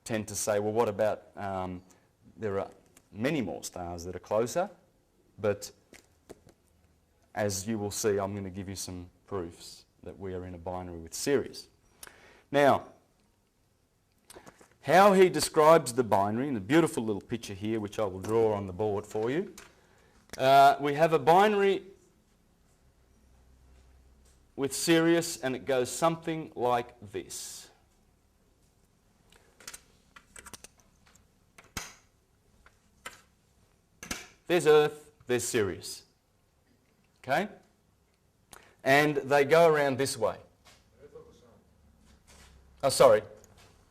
tend to say, well, what about, there are many more stars that are closer, but as you will see, I'm going to give you some proofs that we are in a binary with Sirius. Now, how he describes the binary, in a beautiful little picture here, which I will draw on the board for you. We have a binary with Sirius, and it goes something like this. There's Earth, there's Sirius. Okay? And they go around this way. Oh, sorry.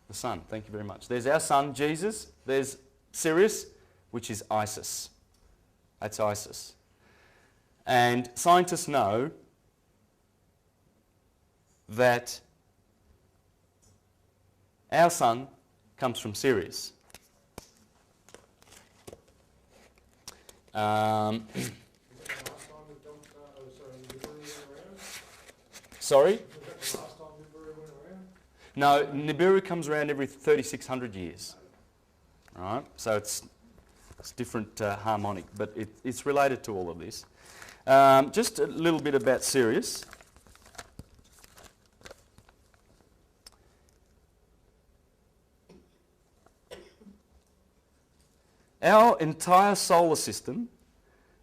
The sun. Thank you very much. There's our sun, Jesus. There's Sirius, which is Isis. That's Isis. And scientists know that our sun comes from Sirius. Sorry? No, Nibiru comes around every 3,600 years. All right, so it's different harmonic, but it's related to all of this. Just a little bit about Sirius. Our entire solar system,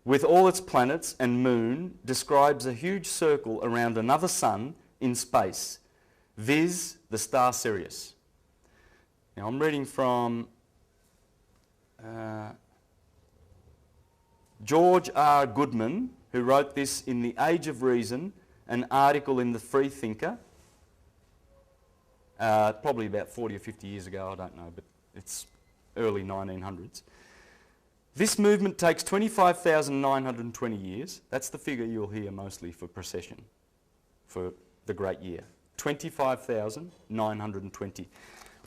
with all its planets and moon, describes a huge circle around another sun in space, viz. The star Sirius. Now I'm reading from George R. Goodman, who wrote this in The Age of Reason, an article in the Free Thinker, probably about 40 or 50 years ago, I don't know, but it's early 1900s. This movement takes 25,920 years. That's the figure you'll hear mostly for procession, for the Great Year. 25,920.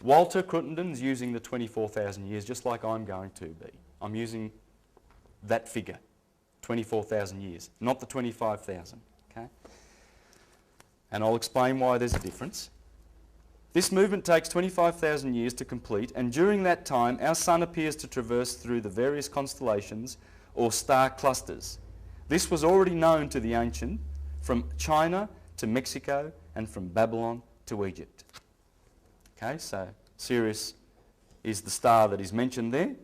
Walter Cruttenden's using the 24,000 years, just like I'm going to be. I'm using that figure, 24,000 years, not the 25,000, okay? And I'll explain why there's a difference. This movement takes 25,000 years to complete, and during that time, our sun appears to traverse through the various constellations or star clusters. This was already known to the ancient, from China to Mexico and from Babylon to Egypt. Okay, so Sirius is the star that is mentioned there.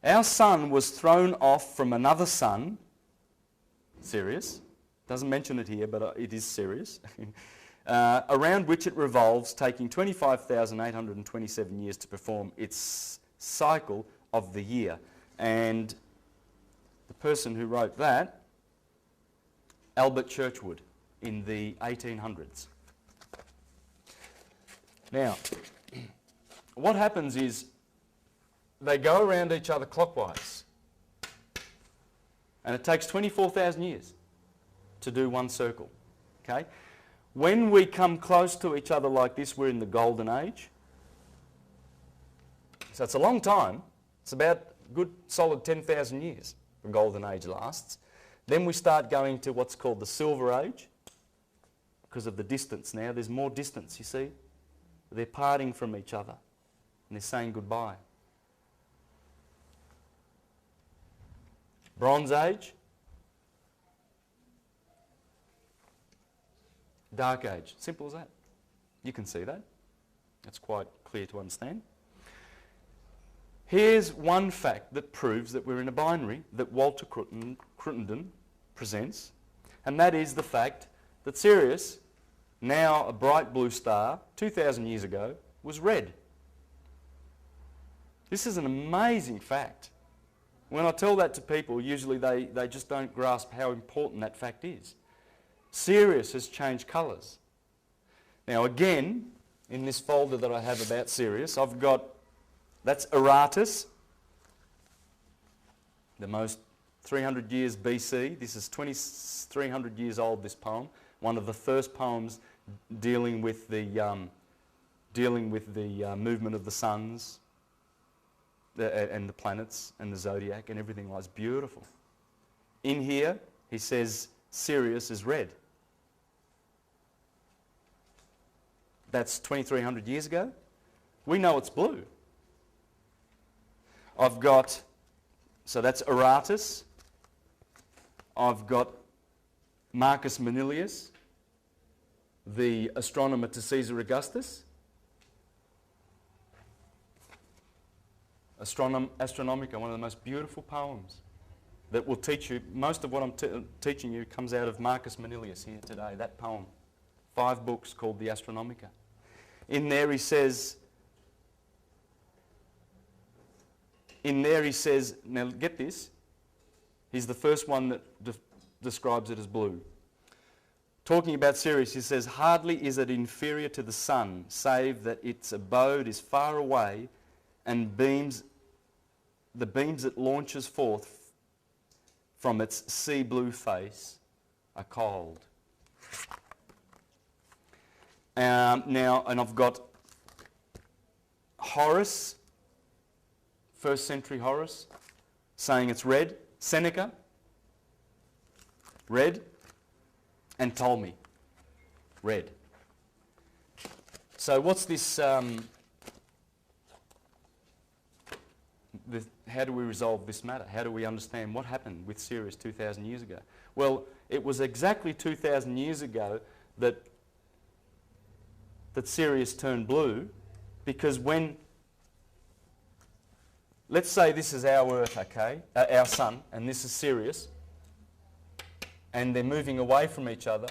Our sun was thrown off from another sun, Sirius, doesn't mention it here, but it is Sirius, around which it revolves, taking 25,827 years to perform its cycle of the year. And the person who wrote that, Albert Churchward, in the 1800s. Now, what happens is they go around each other clockwise, and it takes 24,000 years to do one circle, okay? When we come close to each other like this, we're in the golden age. So it's a long time. It's about a good solid 10,000 years the golden age lasts. Then we start going to what's called the silver age because of the distance now. There's more distance, you see. They're parting from each other and they're saying goodbye. Bronze Age, Dark Age. Simple as that. You can see that. That's quite clear to understand. Here's one fact that proves that we're in a binary that Walter Cruttenden presents, and that is the fact that Sirius, now a bright blue star, 2,000 years ago, was red. This is an amazing fact. When I tell that to people, usually they just don't grasp how important that fact is. Sirius has changed colours. Now again, in this folder that I have about Sirius, I've got, that's Aratus, the most 300 years BC. This is 2,300 years old, this poem. One of the first poems dealing with the movement of the suns and the planets and the zodiac and everything like that. It's beautiful. In here, he says Sirius is red. That's 2,300 years ago. We know it's blue. I've got, so that's Aratus. I've got Marcus Manilius, the astronomer to Caesar Augustus. Astronomica, one of the most beautiful poems that will teach you, most of what I'm teaching you comes out of Marcus Manilius here today, that poem. 5 books called the Astronomica. In there he says, now get this, he's the first one that describes it as blue. Talking about Sirius, he says, hardly is it inferior to the sun, save that its abode is far away and the beams it launches forth from its sea blue face are cold. Now, and I've got Horace, 1st century Horace, saying it's red. Seneca, red. And Ptolemy, red. So what's this, how do we resolve this matter? How do we understand what happened with Sirius 2,000 years ago? Well, it was exactly 2,000 years ago that Sirius turned blue, because when, let's say this is our Earth, okay, our sun, and this is Sirius, and they're moving away from each other.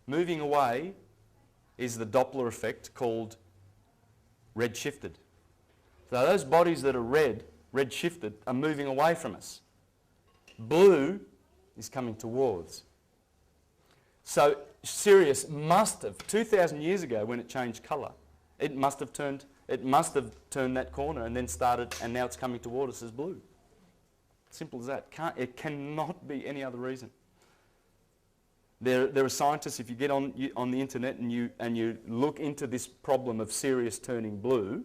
Moving away is the Doppler effect called red shifted. So those bodies that are red shifted, are moving away from us. Blue is coming towards. So Sirius must have, 2,000 years ago when it changed colour, it must have turned that corner and then started, and now it's coming toward us as blue. Simple as that. It cannot be any other reason. There are scientists, if you get on the internet and you look into this problem of Sirius turning blue,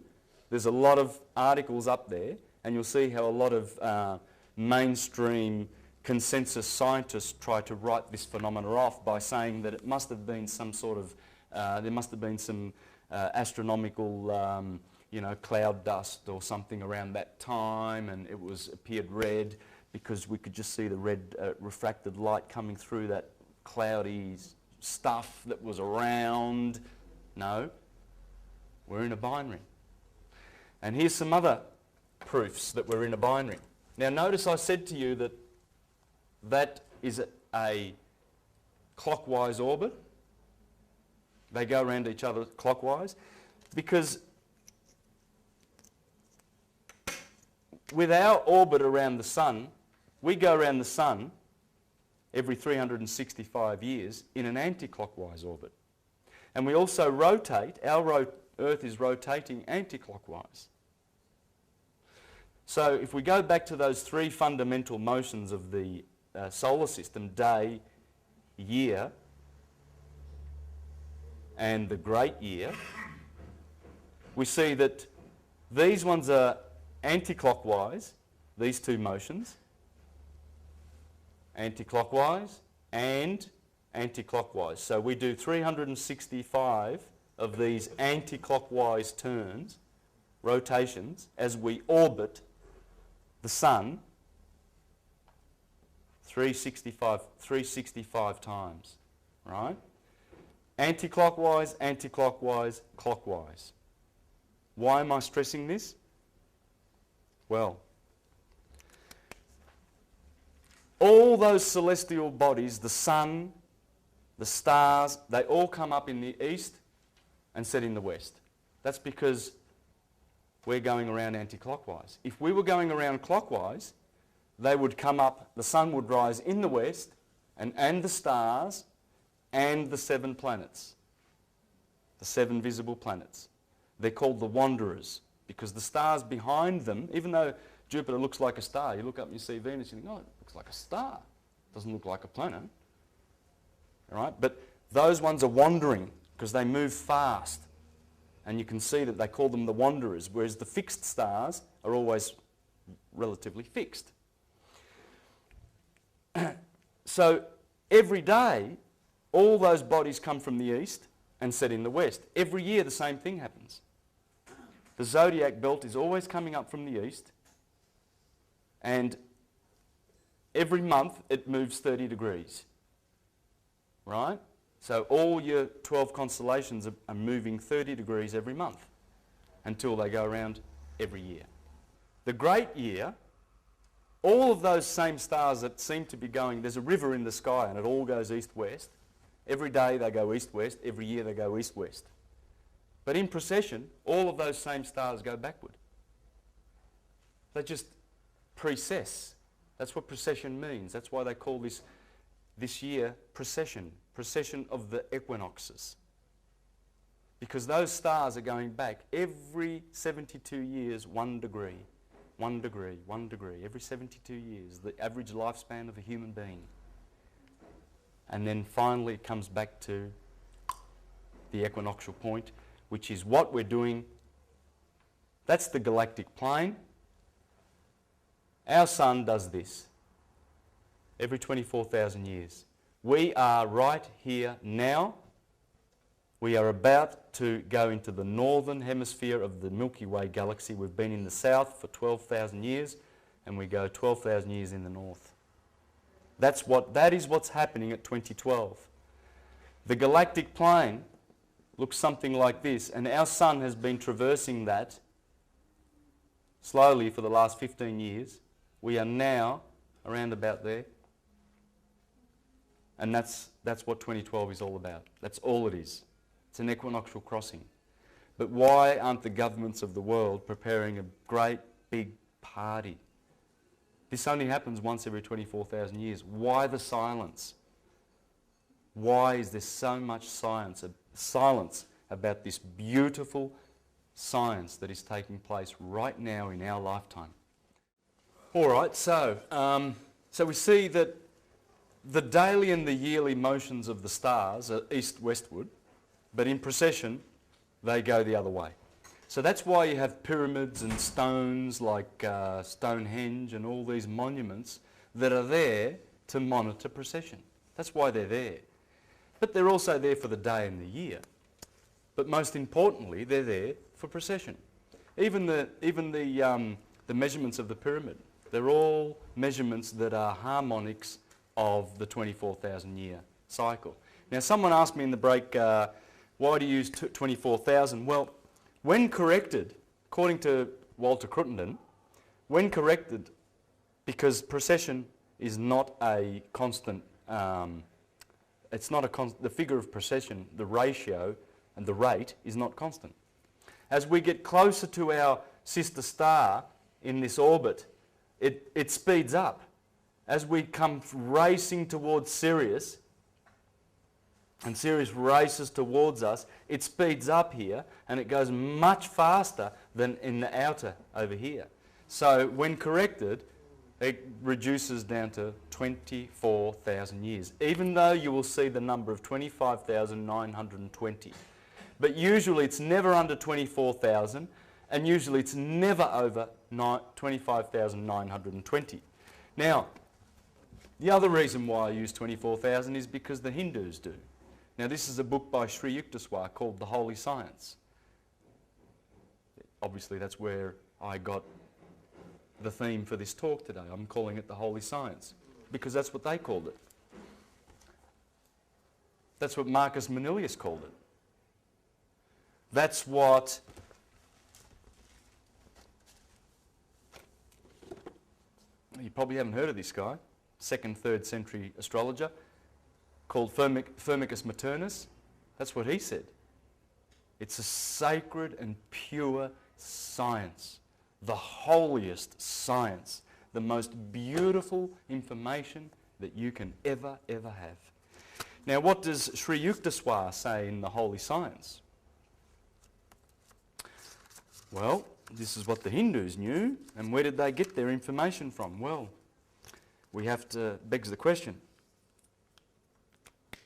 there's a lot of articles up there, and you'll see how a lot of mainstream consensus scientists try to write this phenomena off by saying that it must have been some sort of, there must have been some astronomical, cloud dust or something around that time, and it appeared red because we could just see the red refracted light coming through that cloudy stuff that was around. No, we're in a binary. And here's some other proofs that we're in a binary. Now notice I said to you that that is a clockwise orbit. They go around each other clockwise because with our orbit around the sun, we go around the sun every 365 years in an anti-clockwise orbit. And we also rotate, Earth is rotating anti-clockwise. So if we go back to those three fundamental motions of the solar system, day, year, and the great year, we see that these ones are anti-clockwise, these two motions, anti-clockwise and anti-clockwise. So we do 365 of these anti-clockwise turns, rotations, as we orbit the sun 365 times, right? Anti-clockwise, anti-clockwise, clockwise. Why am I stressing this? Well, all those celestial bodies, the sun, the stars, they all come up in the east and set in the west. That's because we're going around anti-clockwise. If we were going around clockwise, they would come up, the sun would rise in the west, and the stars, and the 7 planets, the 7 visible planets. They're called the wanderers, because the stars behind them, even though Jupiter looks like a star, you look up and you see Venus, you think, oh, it looks like a star. It doesn't look like a planet. All right? But those ones are wandering, because they move fast. And you can see that they call them the wanderers, whereas the fixed stars are always relatively fixed. So every day, all those bodies come from the east and set in the west. Every year the same thing happens. The zodiac belt is always coming up from the east, and every month it moves 30 degrees. Right? So all your 12 constellations are moving 30 degrees every month until they go around every year. The great year, all of those same stars that seem to be going, there's a river in the sky and it all goes east-west. Every day they go east-west, every year they go east-west. But in precession, all of those same stars go backward. They just precess. That's what precession means. That's why they call this year precession of the equinoxes. Because those stars are going back every 72 years, 1 degree. 1 degree, 1 degree, every 72 years, the average lifespan of a human being. And then finally it comes back to the equinoctial point, which is what we're doing. That's the galactic plane. Our sun does this every 24,000 years. We are right here now. We are about to go into the northern hemisphere of the Milky Way galaxy. We've been in the south for 12,000 years, and we go 12,000 years in the north. That is what's happening at 2012. The galactic plane looks something like this, and our sun has been traversing that slowly for the last 15 years. We are now around about there. And that's what 2012 is all about. That's all it is. It's an equinoctial crossing. But why aren't the governments of the world preparing a great big party? This only happens once every 24,000 years. Why the silence? Why is there so much silence about this beautiful science that is taking place right now in our lifetime? All right, so we see that the daily and the yearly motions of the stars are east-westward, but in precession they go the other way. So that's why you have pyramids and stones like Stonehenge and all these monuments that are there to monitor precession. That's why they're there. But they're also there for the day and the year. But most importantly, they're there for precession. Even the measurements of the pyramid, they're all measurements that are harmonics of the 24,000 year cycle. Now someone asked me in the break, why do you use 24,000? Well, when corrected, according to Walter Cruttenden, when corrected, because precession is not a constant, the figure of precession, the ratio and the rate is not constant. As we get closer to our sister star in this orbit, it speeds up. As we come racing towards Sirius, and Sirius races towards us, it speeds up here and it goes much faster than in the outer over here. So when corrected, it reduces down to 24,000 years, even though you will see the number of 25,920. But usually it's never under 24,000, and usually it's never over 25,920. Now, the other reason why I use 24,000 is because the Hindus do. Now this is a book by Sri Yukteswar called The Holy Science. Obviously that's where I got the theme for this talk today. I'm calling it The Holy Science because that's what they called it. That's what Marcus Manilius called it. That's what you probably haven't heard of this guy, 2nd, 3rd century astrologer, called Firmicus Maternus. That's what he said. It's a sacred and pure science, the holiest science, the most beautiful information that you can ever have. Now what does Sri Yukteswar say in The Holy Science? Well, this is what the Hindus knew, and where did they get their information from? Well, begs the question.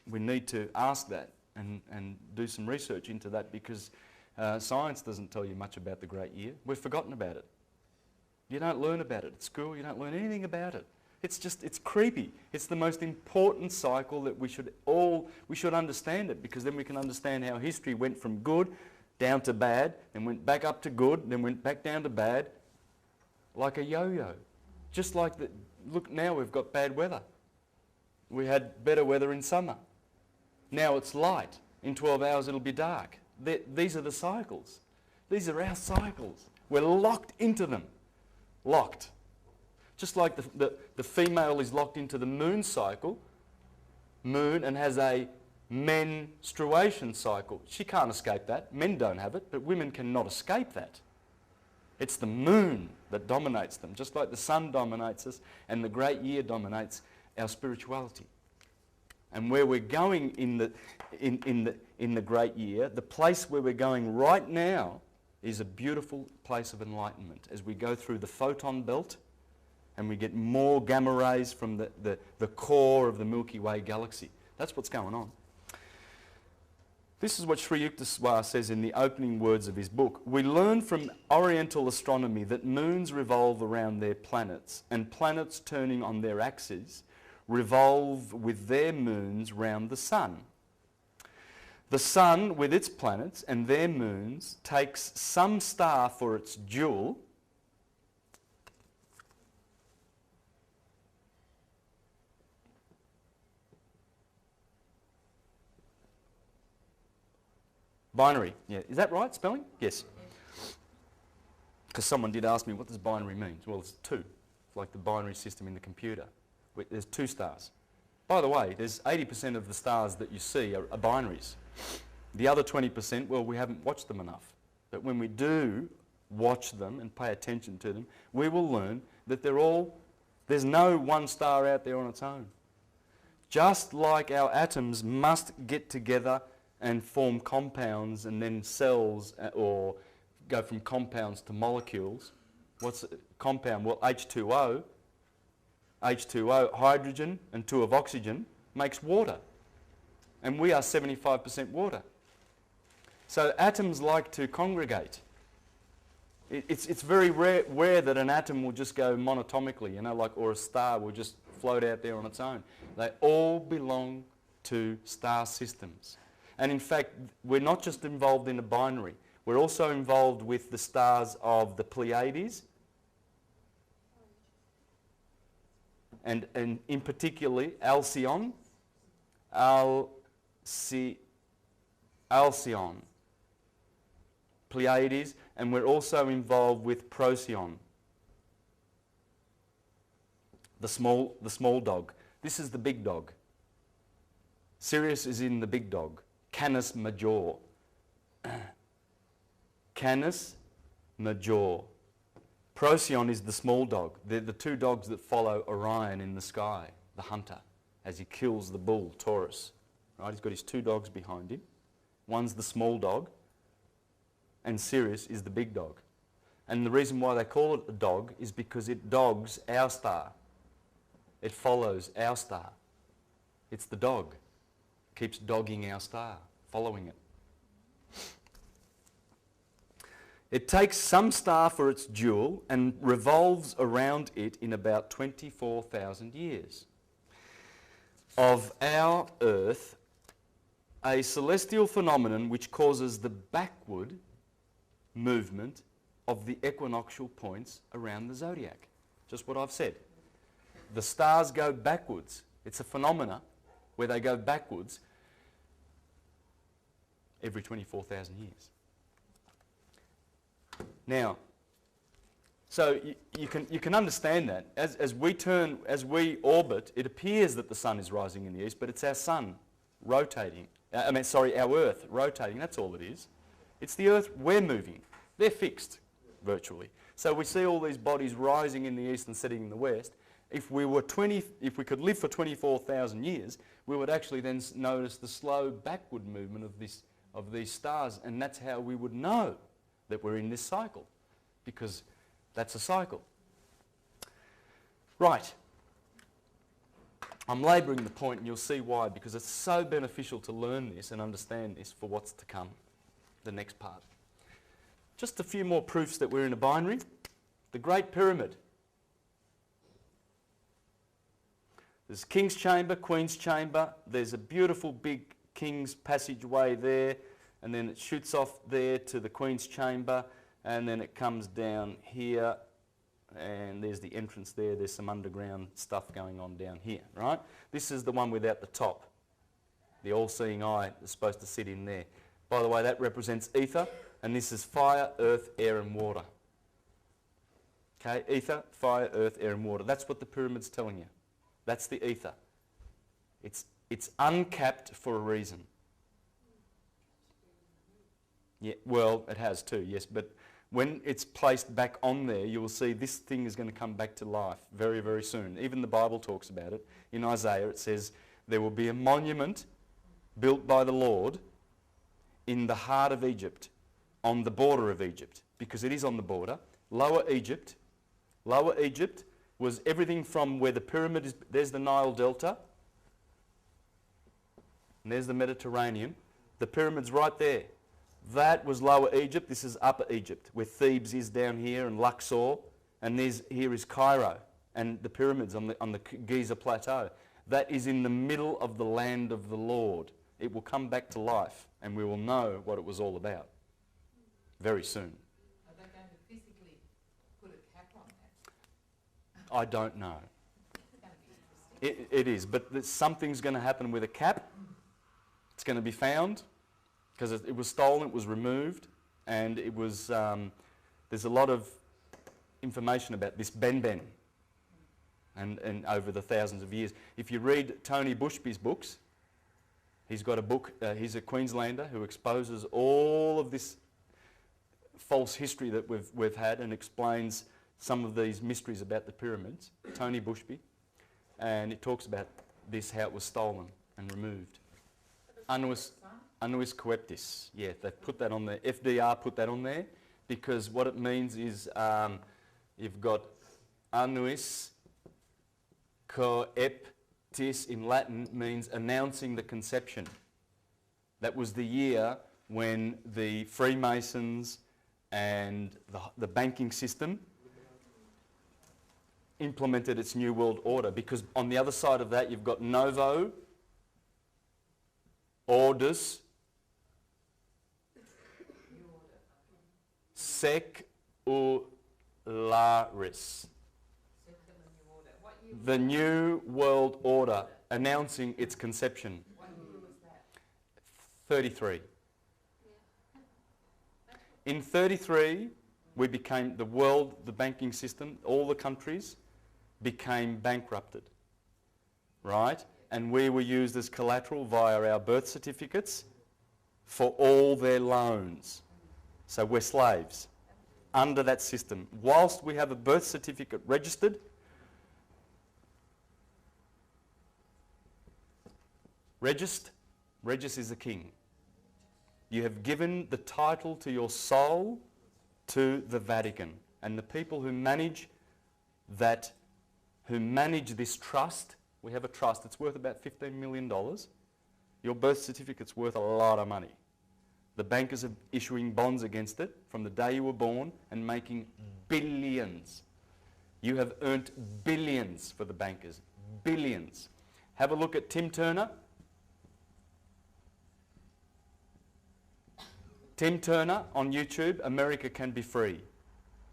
We need to ask that and do some research into that because science doesn't tell you much about the great year. We've forgotten about it. You don't learn about it at school. You don't learn anything about it. It's creepy. It's the most important cycle that we should understand it, because then we can understand how history went from good down to bad, then went back up to good, then went back down to bad, like a yo-yo. Just like look, now we've got bad weather. We had better weather in summer. Now it's light. In 12 hours it'll be dark. These are the cycles. These are our cycles. We're locked into them. Locked. Just like the female is locked into the moon cycle, and has a menstruation cycle. She can't escape that. Men don't have it, but women cannot escape that. It's the moon that dominates them, just like the sun dominates us and the great year dominates our spirituality. And where we're going in the great year, the place where we're going right now is a beautiful place of enlightenment as we go through the photon belt and we get more gamma rays from the core of the Milky Way galaxy. That's what's going on. This is what Sri Yukteswar says in the opening words of his book. We learn from Oriental astronomy that moons revolve around their planets, and planets turning on their axes revolve with their moons round the sun. The sun, with its planets and their moons, takes some star for its jewel, binary, yeah. Is that right, spelling? Yes. Because someone did ask me, what does binary mean? Well, it's two. It's like the binary system in the computer. There's two stars. By the way, there's 80% of the stars that you see are binaries. The other 20%, well, we haven't watched them enough. But when we do watch them and pay attention to them, we will learn that there's no one star out there on its own. Just like our atoms must get together and form compounds and then cells, or go from compounds to molecules. What's a compound? Well, H2O, hydrogen and 2 of oxygen, makes water. And we are 75% water. So atoms like to congregate. It's very rare that an atom will just go monotomically, or a star will just float out there on its own. They all belong to star systems. And in fact, we're not just involved in a binary. We're also involved with the stars of the Pleiades, and in particular Alcyone, Pleiades, and we're also involved with Procyon, the small dog. This is the big dog. Sirius is in the big dog, Canis Major. Canis Major. Procyon is the small dog. They're the 2 dogs that follow Orion in the sky, the hunter, as he kills the bull, Taurus. Right? He's got his 2 dogs behind him. One's the small dog, and Sirius is the big dog. And the reason why they call it a dog is because it dogs our star. It follows our star. It's the dog. Keeps dogging our star, following it. It takes some star for its jewel and revolves around it in about 24,000 years. Of our Earth, a celestial phenomenon which causes the backward movement of the equinoctial points around the zodiac. Just what I've said. The stars go backwards. It's a phenomena where they go backwards every 24,000 years. Now, so you can understand that. As we orbit, it appears that the sun is rising in the east, but it's our sun rotating. Our Earth rotating, that's all it is. It's the Earth, we're moving. They're fixed, virtually. So we see all these bodies rising in the east and setting in the west. If we could live for 24,000 years, we would actually then notice the slow backward movement of these stars, and that's how we would know that we're in this cycle, because that's a cycle. Right. I'm labouring the point, and you'll see why, because it's so beneficial to learn this and understand this for what's to come, the next part. Just a few more proofs that we're in a binary. The Great Pyramid. There's King's Chamber, Queen's Chamber. There's a beautiful big King's passageway there, and then it shoots off there to the Queen's Chamber, and then it comes down here, and there's the entrance there. There's some underground stuff going on down here, right? This is the one without the top. The all-seeing eye is supposed to sit in there. By the way, that represents ether, and this is fire, earth, air and water. Okay, ether, fire, earth, air and water. That's what the pyramid's telling you. That's the ether. It's uncapped for a reason. Yeah, well, it has too, yes, but when it's placed back on there, you will see this thing is going to come back to life very, very soon. Even the Bible talks about it. In Isaiah it says, there will be a monument built by the Lord in the heart of Egypt, on the border of Egypt, because it is on the border. Lower Egypt was everything from where the pyramid is. There's the Nile Delta, and there's the Mediterranean. The pyramid's right there. That was Lower Egypt. This is Upper Egypt, where Thebes is down here, and Luxor, and here is Cairo, and the pyramids on the Giza Plateau. That is in the middle of the land of the Lord. It will come back to life, and we will know what it was all about very soon. Are they going to physically put a cap on that? I don't know. It's going to be interesting. It is, but something's going to happen with a cap. It's going to be found, because it was stolen, it was removed, and it was, there's a lot of information about this Ben, and over the thousands of years. If you read Tony Bushby's books, he's got a book, he's a Queenslander who exposes all of this false history that we've had and explains some of these mysteries about the pyramids, Tony Bushby, and it talks about this, how it was stolen and removed. Anuis Coeptis, yeah, they've put that on there. FDR put that on there because what it means is you've got Anuis Coeptis in Latin means announcing the conception. That was the year when the Freemasons and the banking system implemented its New World Order, because on the other side of that you've got Novo Ordis Secularis, the New World Order, announcing its conception. What year was that? 33. Yeah. In 33, we became the banking system, all the countries became bankrupted, right? And we were used as collateral via our birth certificates for all their loans. So we're slaves under that system. Whilst we have a birth certificate registered, Regis is the king. You have given the title to your soul to the Vatican, and the people who manage that, who manage this trust, we have a trust, it's worth about $15 million. Your birth certificate's worth a lot of money. The bankers are issuing bonds against it from the day you were born and making billions. You have earned billions for the bankers, billions. Have a look at Tim Turner. Tim Turner on YouTube, America Can Be Free.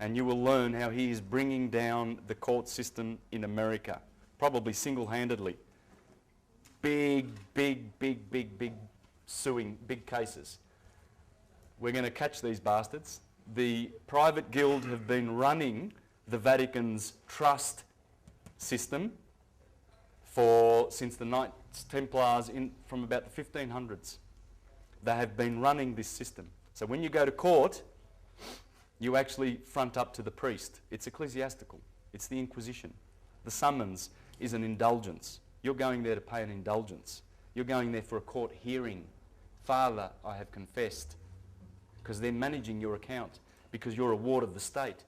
And you will learn how he is bringing down the court system in America, probably single-handedly. Big suing, big cases. We're going to catch these bastards. The private guild have been running the Vatican's trust system since the Knights Templars from about the 1500s. They have been running this system. So when you go to court, you actually front up to the priest. It's ecclesiastical. It's the Inquisition. The summons is an indulgence. You're going there to pay an indulgence. You're going there for a court hearing. Father, I have confessed. Because they're managing your account. Because you're a ward of the state.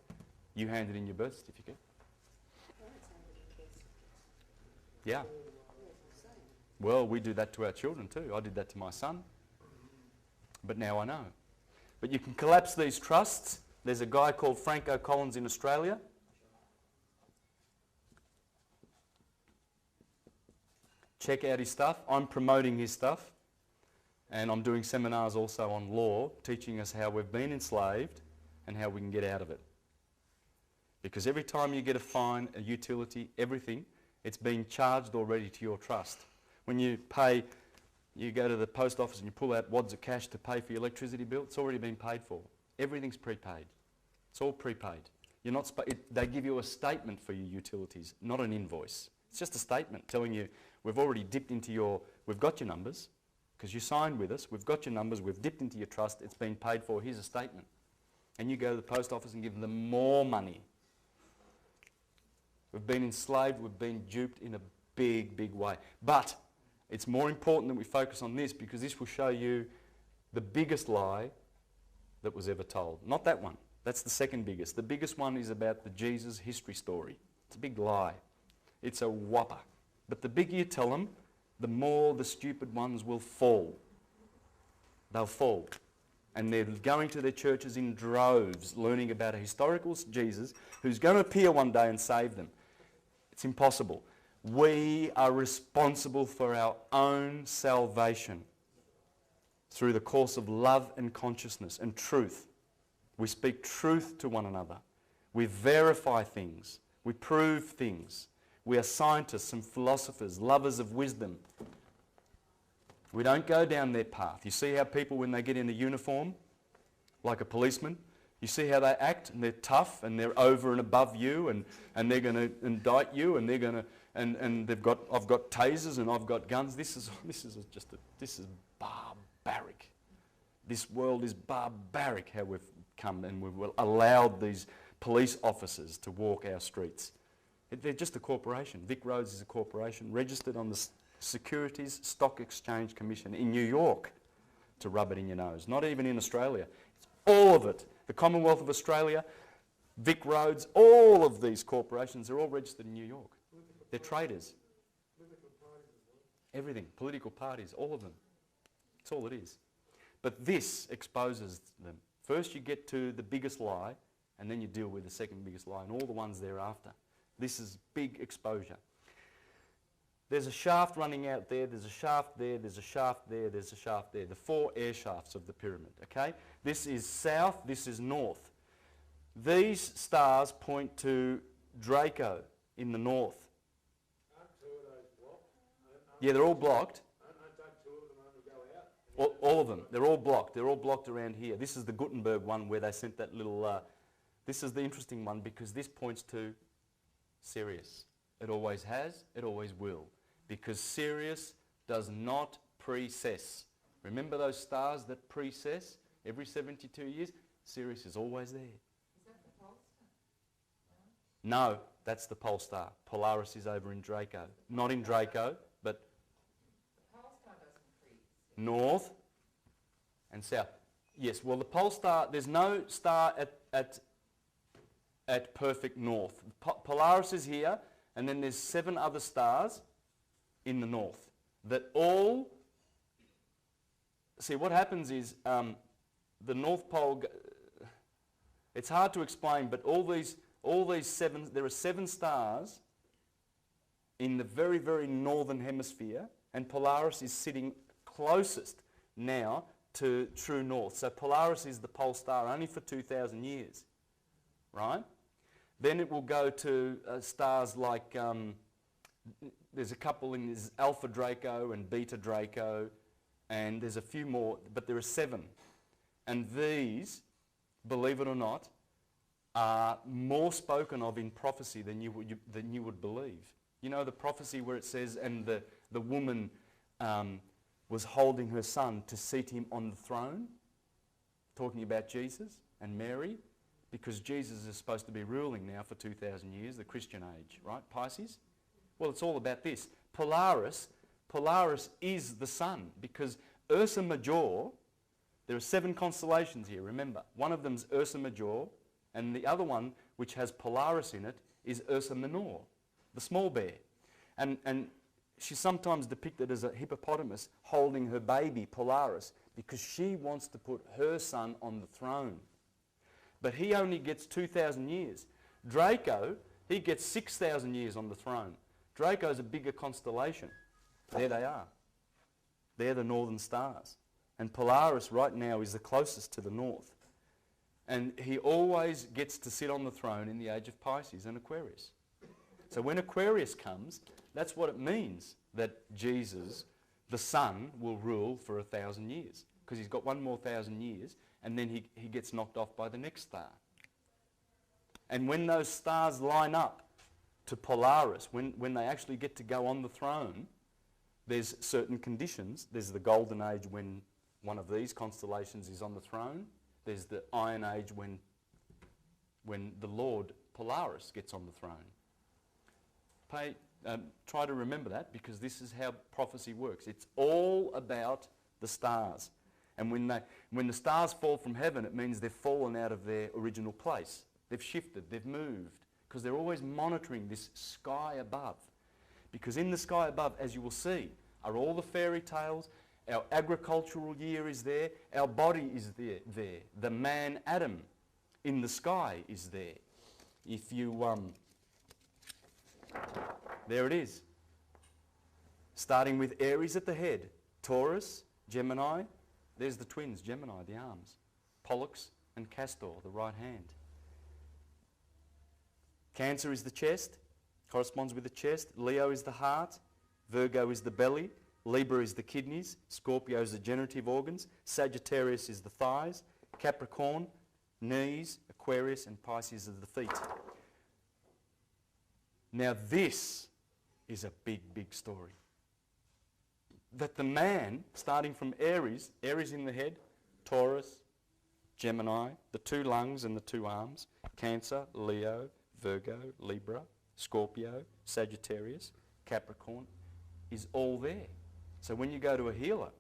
You handed in your birth certificate. Yeah. Well, we do that to our children too. I did that to my son. But now I know. But you can collapse these trusts. There's a guy called Franco Collins in Australia. Check out his stuff. I'm promoting his stuff. And I'm doing seminars also on law, teaching us how we've been enslaved and how we can get out of it. Because every time you get a fine, a utility, everything, it's being charged already to your trust. When you pay, you go to the post office and you pull out wads of cash to pay for your electricity bill, it's already been paid for. Everything's prepaid. It's all prepaid. You're not they give you a statement for your utilities, not an invoice. It's just a statement telling you, we've already dipped into we've got your numbers, because you signed with us, we've got your numbers, we've dipped into your trust, it's been paid for, here's a statement. And you go to the post office and give them more money. We've been enslaved, we've been duped in a big way. But it's more important that we focus on this, because this will show you the biggest lie that was ever told. Not that one. That's the second biggest. The biggest one is about the Jesus history story. It's a big lie. It's a whopper. But the bigger you tell them, the more the stupid ones will fall. They'll fall. And they're going to their churches in droves, learning about a historical Jesus who's going to appear one day and save them. It's impossible. We are responsible for our own salvation through the course of love and consciousness and truth. We speak truth to one another. We verify things. We prove things. We are scientists and philosophers, lovers of wisdom. We don't go down their path. You see how people, when they get in a uniform, like a policeman, you see how they act, and they're tough, and they're over and above you, and they're going to indict you, and they're going to, and I've got tasers and I've got guns. This is barbaric. This world is barbaric, how we've come and we've allowed these police officers to walk our streets. They're just a corporation. Vic Roads is a corporation registered on the Securities Stock Exchange Commission in New York, to rub it in your nose. Not even in Australia. It's all of it. The Commonwealth of Australia, Vic Roads, all of these corporations are all registered in New York. They're traders. Everything. Political parties, all of them. That's all it is. But this exposes them. First you get to the biggest lie, and then you deal with the second biggest lie and all the ones thereafter. This is big exposure. There's a shaft running out there, there's a shaft there, there's a shaft there, there's a shaft there. The 4 air shafts of the pyramid, okay? This is south, this is north. These stars point to Draco in the north. Aren't 2 of those blocked? Yeah, they're all blocked. Aren't 2 of them only go out? All of them. They're all blocked. They're all blocked around here. This is the Gutenberg one where they sent that little... this is the interesting one because this points to Sirius. It always has, it always will. Because Sirius does not precess. Remember those stars that precess every 72 years? Sirius is always there. Is that the pole star? No, that's the pole star. Polaris is over in Draco. Not in Draco, but The pole star doesn't freeze. north and south. Yes, well the pole star, there's no star at perfect north. Polaris is here, and then there's 7 other stars in the north that all... See, what happens is the North Pole... It's hard to explain, but all these 7... There are 7 stars in the very, very northern hemisphere, and Polaris is sitting closest now to true north. So Polaris is the pole star only for 2,000 years, right? Then it will go to stars like... there's a couple in this Alpha Draco and Beta Draco, and there's a few more, but there are 7. And these, believe it or not, are more spoken of in prophecy than you would believe. You know the prophecy where it says, and the woman was holding her son to seat him on the throne, talking about Jesus and Mary, because Jesus is supposed to be ruling now for 2,000 years, the Christian age, right, Pisces? Well, it's all about this. Polaris is the sun, because Ursa Major, there are 7 constellations here, remember. One of them's Ursa Major, and the other one, which has Polaris in it, is Ursa Minor, the small bear. And she's sometimes depicted as a hippopotamus holding her baby, Polaris, because she wants to put her son on the throne. But he only gets 2,000 years. Draco, he gets 6,000 years on the throne. Draco's a bigger constellation. There they are. They're the northern stars. And Polaris right now is the closest to the north. And he always gets to sit on the throne in the age of Pisces and Aquarius. So when Aquarius comes, that's what it means that Jesus, the Son, will rule for 1,000 years. Because he's got 1 more 1,000 years, and then he gets knocked off by the next star. And when those stars line up to Polaris, when they actually get to go on the throne, there's certain conditions. There's the Golden Age when one of these constellations is on the throne. There's the Iron Age when the Lord Polaris gets on the throne. Try to remember that, because this is how prophecy works. It's all about the stars. And when the stars fall from heaven, it means they've fallen out of their original place. They've shifted, they've moved, because they're always monitoring this sky above. Because in the sky above, as you will see, are all the fairy tales. Our agricultural year is there. Our body is there. The man Adam in the sky is there. If you... there it is. Starting with Aries at the head, Taurus, Gemini. There's the twins, Gemini, the arms. Pollux and Castor, the right hand. Cancer is the chest, corresponds with the chest. Leo is the heart. Virgo is the belly. Libra is the kidneys. Scorpio is the generative organs. Sagittarius is the thighs. Capricorn, knees. Aquarius and Pisces are the feet. Now this is a big, big story. That the man, starting from Aries, Aries in the head, Taurus, Gemini, the 2 lungs and the 2 arms, Cancer, Leo, Virgo, Libra, Scorpio, Sagittarius, Capricorn, is all there. So when you go to a healer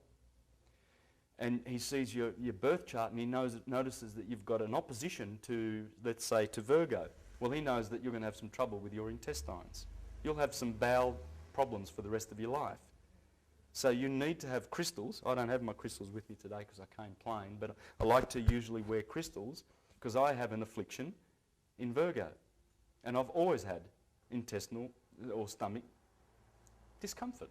and he sees your birth chart and he notices that you've got an opposition to, let's say, to Virgo, well, he knows that you're going to have some trouble with your intestines. You'll have some bowel problems for the rest of your life. So you need to have crystals. I don't have my crystals with me today because I came plain, but I like to usually wear crystals because I have an affliction in Virgo. And I've always had intestinal or stomach discomfort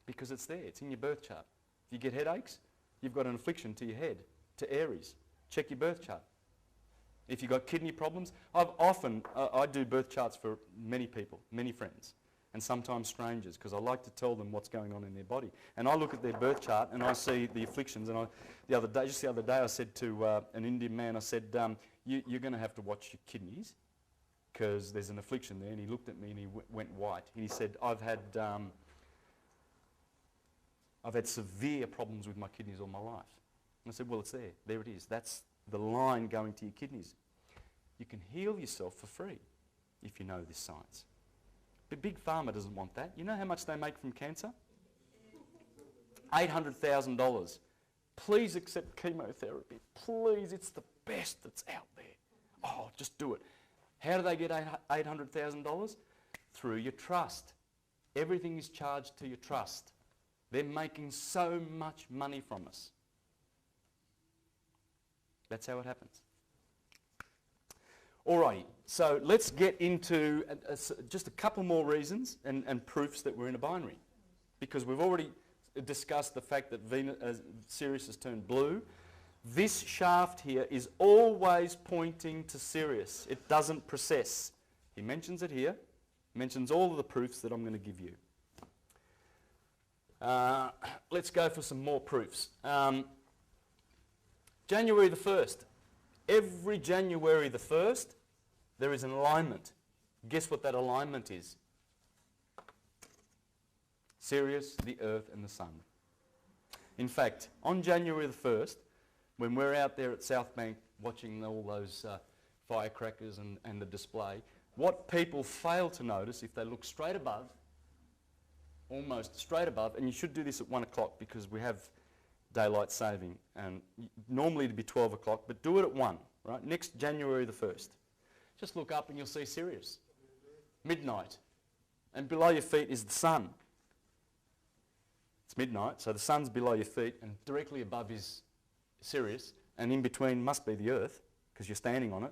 because it's there. It's in your birth chart. If you get headaches, you've got an affliction to your head, to Aries. Check your birth chart. If you've got kidney problems, I do birth charts for many people, many friends, and sometimes strangers, because I like to tell them what's going on in their body. And I look at their birth chart and I see the afflictions. And just the other day, I said to an Indian man, I said, you're going to have to watch your kidneys because there's an affliction there. And he looked at me and he went white. And he said, I've had severe problems with my kidneys all my life. And I said, well, it's there. There it is. That's the line going to your kidneys. You can heal yourself for free if you know this science. But Big Pharma doesn't want that. You know how much they make from cancer? $800,000. Please accept chemotherapy. Please, it's the best that's out there. Oh, just do it. How do they get $800,000? Through your trust. Everything is charged to your trust. They're making so much money from us. That's how it happens. Alrighty, so let's get into just a couple more reasons and proofs that we're in a binary. Because we've already discussed the fact that Sirius has turned blue. This shaft here is always pointing to Sirius. It doesn't precess. He mentions it here, mentions all of the proofs that I'm going to give you. Let's go for some more proofs. January the 1st. Every January the 1st, there is an alignment. Guess what that alignment is? Sirius, the Earth, and the Sun. In fact, on January the 1st, when we're out there at South Bank watching all those firecrackers and the display, what people fail to notice, if they look straight above, almost straight above, and you should do this at 1 o'clock because we have daylight saving, and normally it'd be 12 o'clock, but do it at 1, right? Next January the 1st. Just look up and you'll see Sirius. Midnight. And below your feet is the sun. It's midnight, so the sun's below your feet, and directly above is Sirius, and in between must be the Earth, because you're standing on it.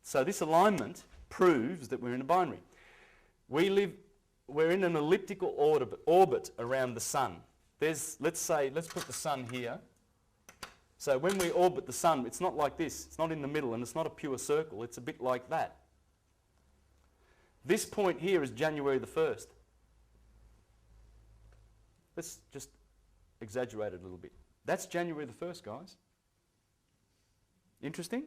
So this alignment proves that we're in a binary. We're in an elliptical orbit around the sun. Let's put the sun here. So when we orbit the sun, it's not like this. It's not in the middle, and it's not a pure circle. It's a bit like that. This point here is January the 1st. Let's just exaggerate it a little bit. That's January the 1st, guys. Interesting?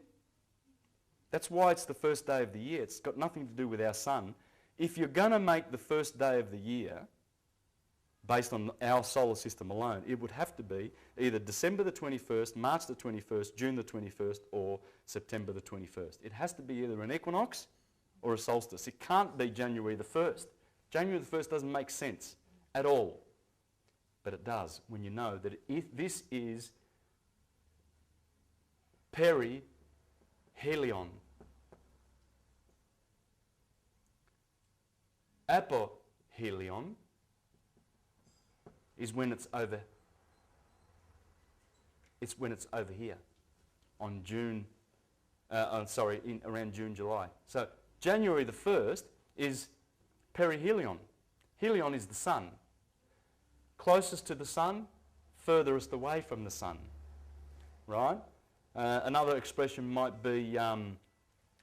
That's why it's the first day of the year. It's got nothing to do with our sun. If you're going to make the first day of the year based on our solar system alone, it would have to be either December the 21st, March the 21st, June the 21st, or September the 21st. It has to be either an equinox or a solstice. It can't be January the 1st. January the 1st doesn't make sense at all. But it does when you know that if this is perihelion. Apohelion is when it's over. It's when it's over here on around June, July. So January the 1st is perihelion. Helion is the sun. Closest to the sun, furthest away from the sun. Right? Another expression might be,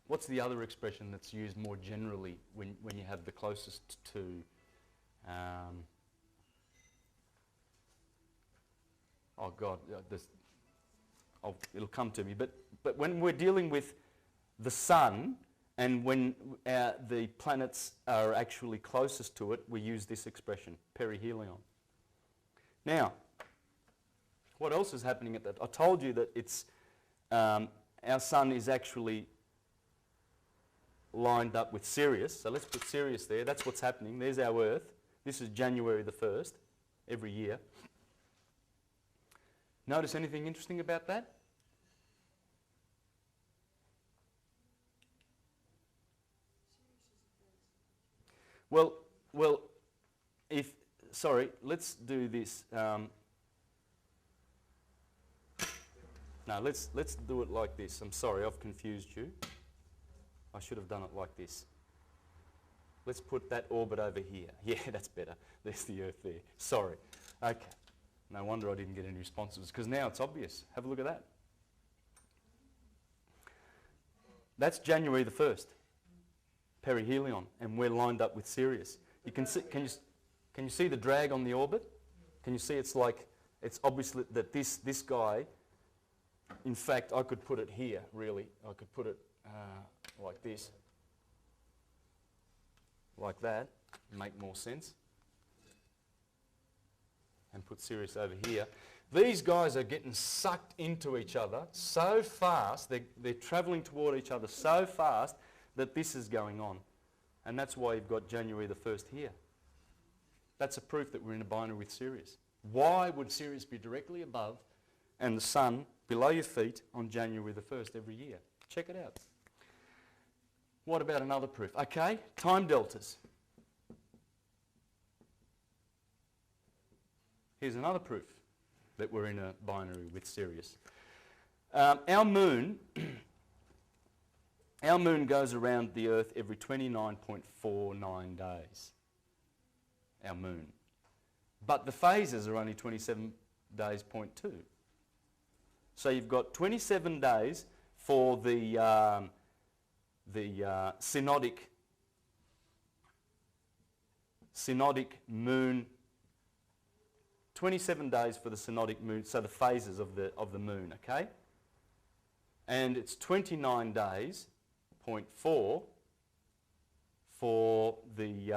what's the other expression that's used more generally when you have the closest to? Oh God, it'll come to me. But when we're dealing with the sun and when the planets are actually closest to it, we use this expression, perihelion. Now, what else is happening at that? I told you that it's our sun is actually lined up with Sirius. So let's put Sirius there. That's what's happening. There's our Earth. This is January the 1st every year. Notice anything interesting about that? Well, let's do this. No, let's do it like this. I'm sorry, I've confused you. I should have done it like this. Let's put that orbit over here. Yeah, that's better. There's the Earth there. Sorry. Okay. No wonder I didn't get any responses, because now it's obvious. Have a look at that. That's January the 1st, perihelion, and we're lined up with Sirius. You can see, can you see the drag on the orbit? Can you see it's obvious that this guy, in fact, I could put it here, really. I could put it like this, like that, make more sense. And put Sirius over here. These guys are getting sucked into each other so fast, they're travelling toward each other so fast that this is going on. And that's why you've got January the 1st here. That's a proof that we're in a binary with Sirius. Why would Sirius be directly above and the sun below your feet on January the 1st every year? Check it out. What about another proof? Okay, time deltas. Here's another proof that we're in a binary with Sirius. Our moon goes around the Earth every 29.49 days. Our moon. But the phases are only 27 days, 0.2. So you've got 27 days for the synodic moon. 27 days for the synodic moon, so the phases of the moon, okay? And it's 29 days, 0.4, for the,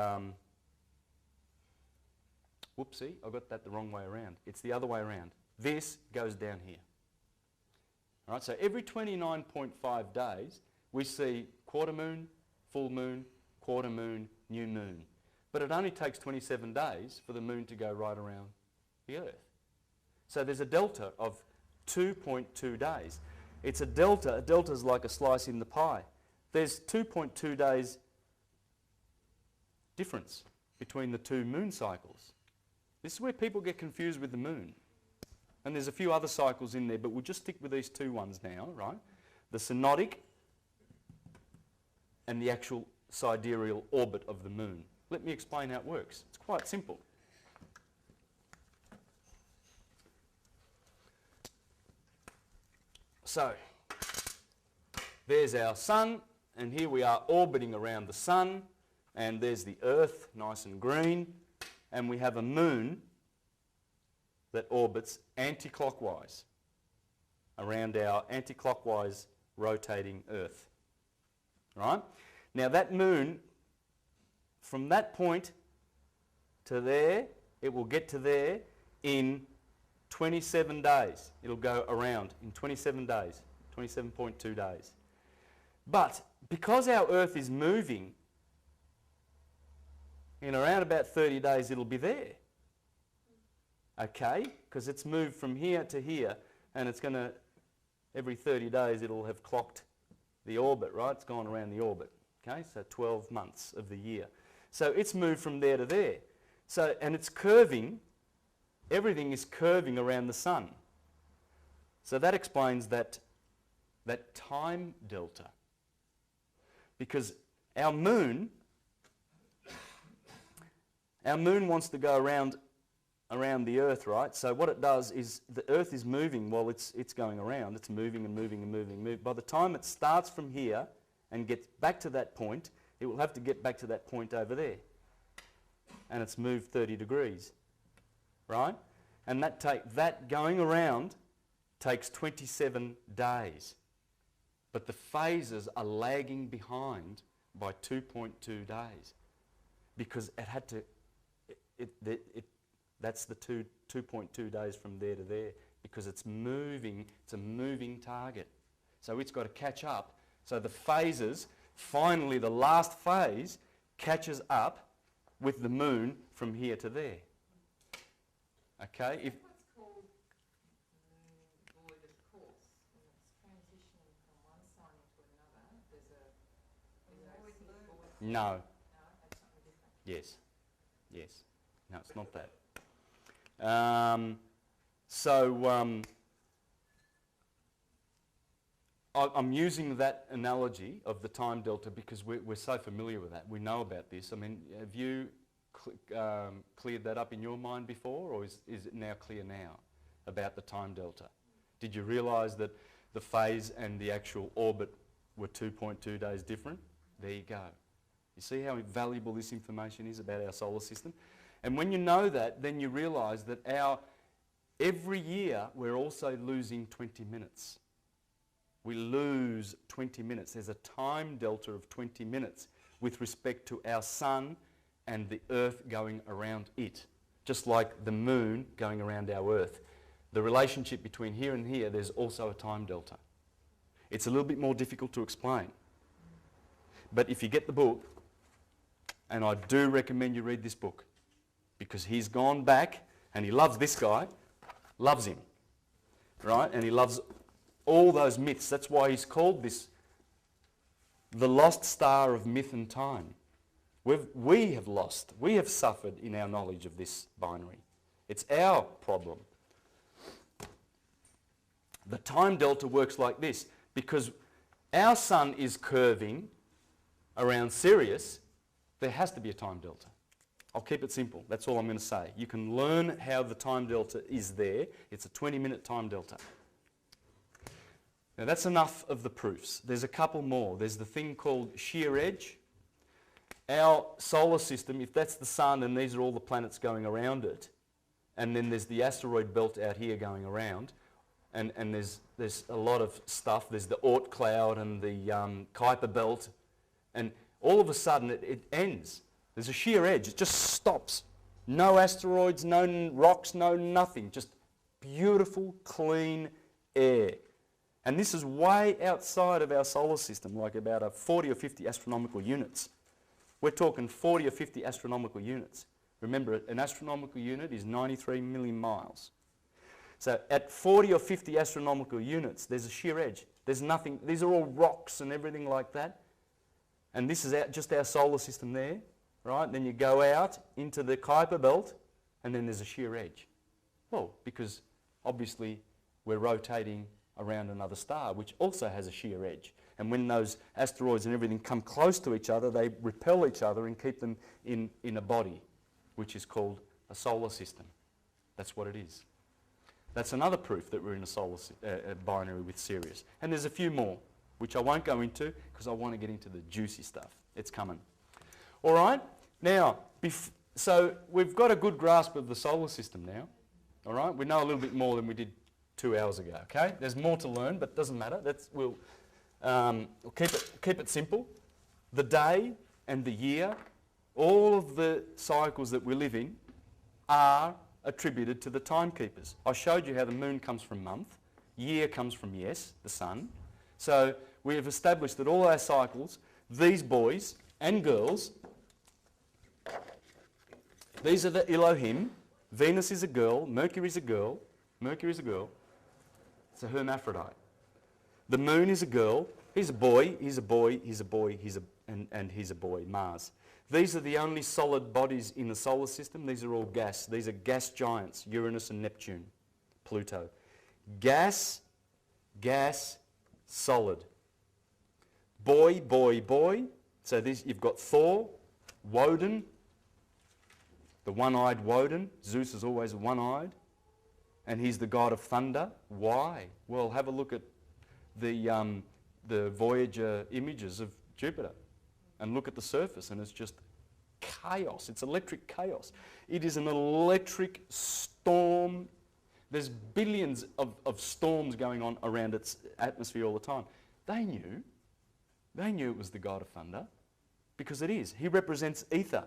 whoopsie, I got that the wrong way around. It's the other way around. This goes down here. All right, so every 29.5 days, we see quarter moon, full moon, quarter moon, new moon. But it only takes 27 days for the moon to go right around the Earth. So there's a delta of 2.2 days. It's a delta. A delta is like a slice in the pie. There's 2.2 days difference between the two moon cycles. This is where people get confused with the moon. And there's a few other cycles in there, but we'll just stick with these two ones now, right? The synodic and the actual sidereal orbit of the moon. Let me explain how it works. It's quite simple. So, there's our sun, and here we are orbiting around the sun, and there's the Earth, nice and green, and we have a moon that orbits anti-clockwise around our anti-clockwise rotating Earth. Right? Now that moon, from that point to there, it will get to there in 27 days. It'll go around in 27 days, 27.2 days. But because our Earth is moving, in around about 30 days it'll be there. Okay? Because it's moved from here to here, and it's going to, every 30 days it'll have clocked the orbit, right? It's gone around the orbit. Okay? So 12 months of the year. So it's moved from there to there. So, and it's curving. Everything is curving around the sun. So that explains that time delta. Because our moon wants to go around the Earth, right? So what it does is the Earth is moving while it's going around. It's moving and moving and moving and moving. By the time it starts from here and gets back to that point, it will have to get back to that point over there. And it's moved 30 degrees. Right? And that going around takes 27 days. But the phases are lagging behind by 2.2 days. Because it had to, that's the 2.2 days from there to there. Because it's moving, it's a moving target. So it's got to catch up. So the phases, finally the last phase catches up with the moon from here to there. Okay? If What's called void of course, when it's transitioning from one sign into another, there's a void. no. No, that's something different. Yes. Yes. No, it's not that. I'm using that analogy of the time delta because we're so familiar with that. We know about this. I mean, have you cleared that up in your mind before, or is it now clear now about the time delta? Did you realise that the phase and the actual orbit were 2.2 days different? There you go. You see how valuable this information is about our solar system? And when you know that, then you realise that every year we're also losing 20 minutes. We lose 20 minutes. There's a time delta of 20 minutes with respect to our sun and the earth going around it, just like the moon going around our earth. The relationship between here and here, there's also a time delta. It's a little bit more difficult to explain. But if you get the book, and I do recommend you read this book, because he's gone back and he loves this guy, loves him, right? And he loves all those myths. That's why he's called this the lost star of myth and time. We have suffered in our knowledge of this binary. It's our problem. The time delta works like this, because our sun is curving around Sirius, there has to be a time delta. I'll keep it simple. That's all I'm going to say. You can learn how the time delta is there. It's a 20-minute time delta. Now that's enough of the proofs. There's a couple more. There's the thing called shear edge. Our solar system, if that's the sun, and these are all the planets going around it, and then there's the asteroid belt out here going around, and there's a lot of stuff. There's the Oort cloud and the Kuiper belt, and all of a sudden it ends. There's a shear edge. It just stops. No asteroids, no rocks, no nothing. Just beautiful, clean air. And this is way outside of our solar system, like about 40 or 50 astronomical units. We're talking 40 or 50 astronomical units. Remember, an astronomical unit is 93 million miles. So at 40 or 50 astronomical units, there's a shear edge. There's nothing. These are all rocks and everything like that. And this is just our solar system there, right? Then you go out into the Kuiper belt, and then there's a shear edge. Well, because obviously we're rotating around another star, which also has a shear edge. And when those asteroids and everything come close to each other, they repel each other and keep them in a body, which is called a solar system. That's what it is. That's another proof that we're in a solar binary with Sirius. And there's a few more, which I won't go into because I want to get into the juicy stuff. It's coming. All right? Now, so we've got a good grasp of the solar system now. All right? We know a little bit more than we did 2 hours ago, okay? There's more to learn, but it doesn't matter. We'll keep it simple. The day and the year, all of the cycles that we live in are attributed to the timekeepers. I showed you how the moon comes from month, year comes from yes, the sun. So we have established that all our cycles, these boys and girls, these are the Elohim. Venus is a girl, Mercury is a girl, it's a hermaphrodite. The moon is a girl, he's a boy, he's a boy, he's a boy, and he's a boy, Mars. These are the only solid bodies in the solar system. These are all gas. These are gas giants, Uranus and Neptune, Pluto. Gas, solid. Boy, boy, boy. So you've got Thor, Woden, the one-eyed Woden. Zeus is always one-eyed. And he's the god of thunder. Why? Well, have a look at the Voyager images of Jupiter and look at the surface, and it's just chaos. It's electric chaos. It is an electric storm. There's billions of storms going on around its atmosphere all the time. They knew it was the god of thunder, because it is. He represents ether.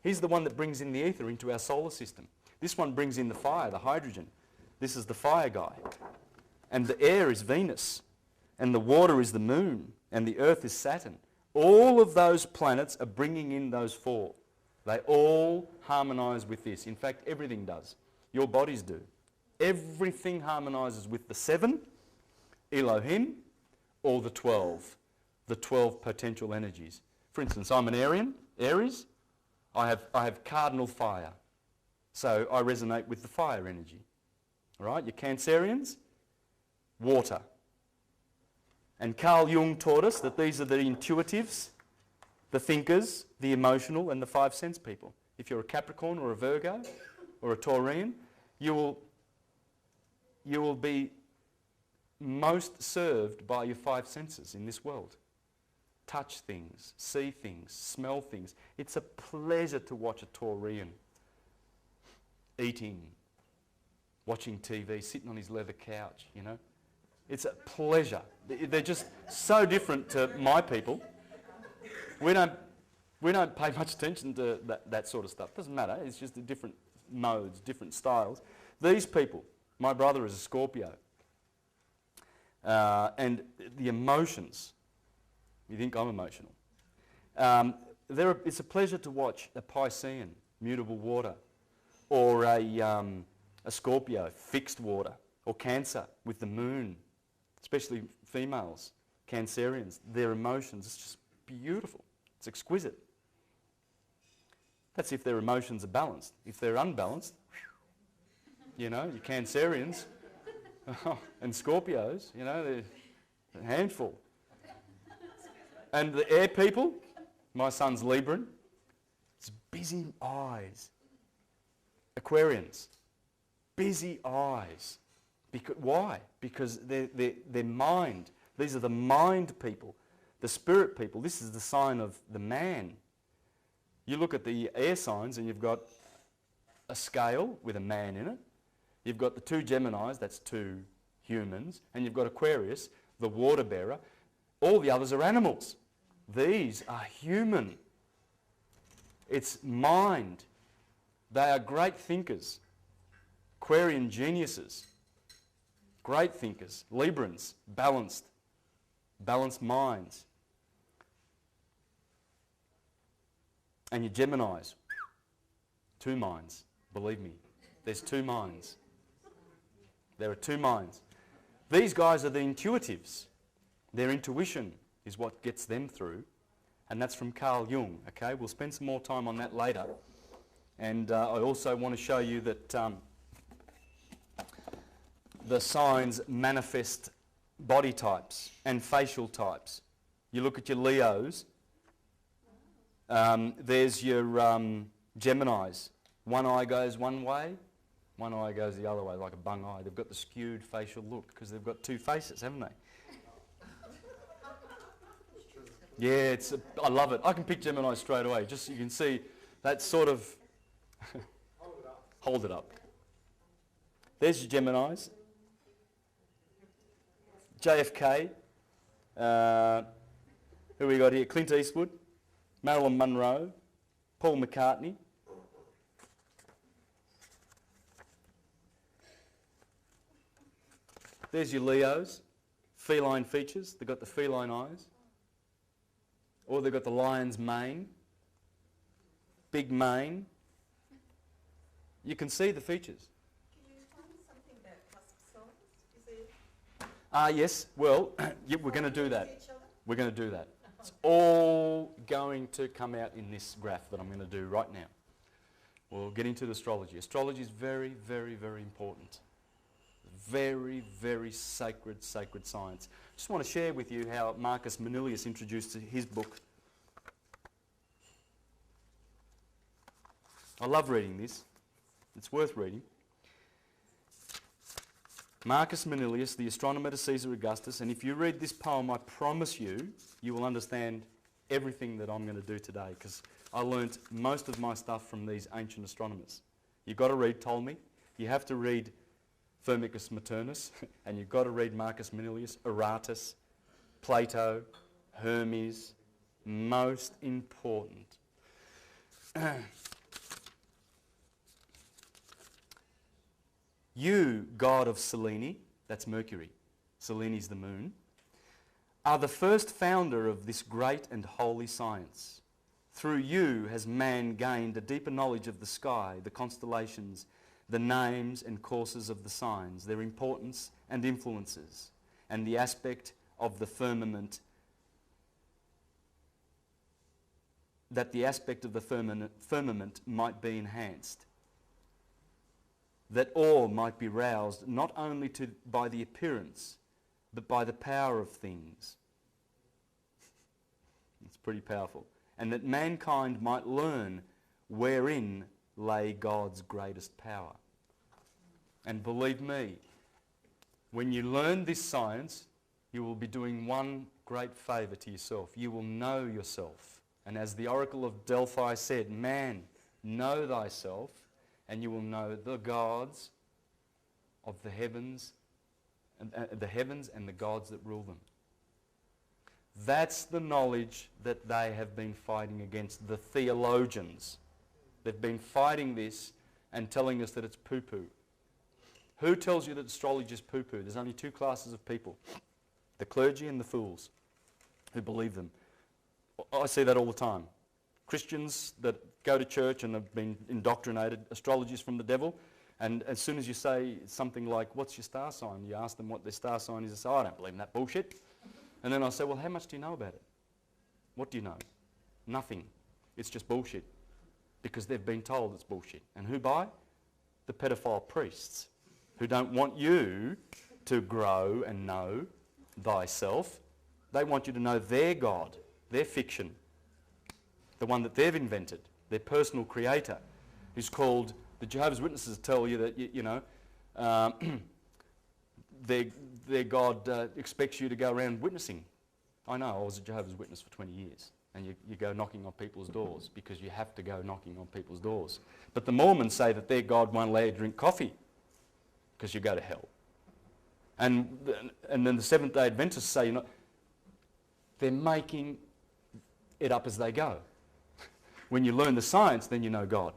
He's the one that brings in the ether into our solar system. This one brings in the fire, the hydrogen. This is the fire guy. And the air is Venus. and the water is the moon, and the earth is Saturn. All of those planets are bringing in those four. They all harmonise with this. In fact, everything does. Your bodies do. Everything harmonises with the 7, Elohim, or the 12 potential energies. For instance, I'm an Aries. I have cardinal fire. So I resonate with the fire energy. All right, your Cancerians, water. And Carl Jung taught us that these are the intuitives, the thinkers, the emotional, and the 5 sense people. If you're a Capricorn or a Virgo or a Taurian, you will be most served by your 5 senses in this world. Touch things, see things, smell things. It's a pleasure to watch a Taurian eating, watching TV, sitting on his leather couch, you know. It's a pleasure. They're just so different to my people. We don't pay much attention to that sort of stuff. Doesn't matter. It's just the different modes, different styles. These people, my brother is a Scorpio. And the emotions, you think I'm emotional. It's a pleasure to watch a Piscean, mutable water, or a Scorpio, fixed water, or Cancer with the moon, especially females, Cancerians. Their emotions, it's just beautiful. It's exquisite. That's if their emotions are balanced. If they're unbalanced, you know, your Cancerians and Scorpios, you know, they're a handful. And the air people, my son's Libran, it's busy eyes. Aquarians, busy eyes. Why? Because their mind, these are the mind people, the spirit people. This is the sign of the man. You look at the air signs and you've got a scale with a man in it. You've got the 2 Geminis, that's 2 humans. And you've got Aquarius, the water bearer. All the others are animals. These are human. It's mind. They are great thinkers. Aquarian geniuses. Great thinkers. Librans, balanced minds. And your Geminis, 2 minds. Believe me, there's 2 minds. There are 2 minds. These guys are the intuitives. Their intuition is what gets them through. And that's from Carl Jung, okay? We'll spend some more time on that later. And I also want to show you that the signs manifest body types and facial types. You look at your Leos, there's your Geminis. One eye goes one way, one eye goes the other way, like a bung eye. They've got the skewed facial look because they've got 2 faces, haven't they? Yeah, I love it. I can pick Gemini straight away. Just you can see that sort of... Hold it up. There's your Geminis. JFK. Who we got here? Clint Eastwood. Marilyn Monroe. Paul McCartney. There's your Leos. Feline features. They've got the feline eyes. Or they've got the lion's mane. Big mane. You can see the features. Can you tell me something about cusp signs? Yes, well, yeah, we're going to do that. We're going to do that. It's all going to come out in this graph that I'm going to do right now. We'll get into the astrology. Astrology is very, very, very important. Very, very sacred science. Just want to share with you how Marcus Manilius introduced his book. I love reading this. It's worth reading. Marcus Manilius, the astronomer to Caesar Augustus, and if you read this poem, I promise you, you will understand everything that I'm going to do today, because I learnt most of my stuff from these ancient astronomers. You've got to read Ptolemy, you have to read Firmicus Maternus, and you've got to read Marcus Manilius, Aratus, Plato, Hermes, most important. You, god of Selene, that's Mercury, Selene's the moon, are the first founder of this great and holy science. Through you has man gained a deeper knowledge of the sky, the constellations, the names and courses of the signs, their importance and influences, and the aspect of the firmament, that the aspect of the firmament might be enhanced, that awe might be roused not only by the appearance, but by the power of things. It's pretty powerful. And that mankind might learn wherein lay God's greatest power. And believe me, when you learn this science, you will be doing one great favour to yourself. You will know yourself. And as the Oracle of Delphi said, man, know thyself, and you will know the gods of the heavens and the gods that rule them. That's the knowledge that they have been fighting against, the theologians. They've been fighting this and telling us that it's poo-poo. Who tells you that astrology is poo-poo? There's only two classes of people, the clergy and the fools who believe them. I see that all the time. Christians that go to church and have been indoctrinated, astrology is from the devil, and as soon as you say something like, what's your star sign? You ask them what their star sign is, they say, oh, I don't believe in that bullshit. And then I say, well, how much do you know about it? What do you know? Nothing. It's just bullshit. Because they've been told it's bullshit. And who by? The pedophile priests, who don't want you to grow and know thyself. They want you to know their God, their fiction, the one that they've invented, their personal creator, who's called, the Jehovah's Witnesses tell you that, their God expects you to go around witnessing. I know, I was a Jehovah's Witness for 20 years, and you go knocking on people's doors because you have to go knocking on people's doors. But the Mormons say that their God won't let you drink coffee because you go to hell. And then the Seventh-day Adventists say, they're making it up as they go. When you learn the science, then you know God.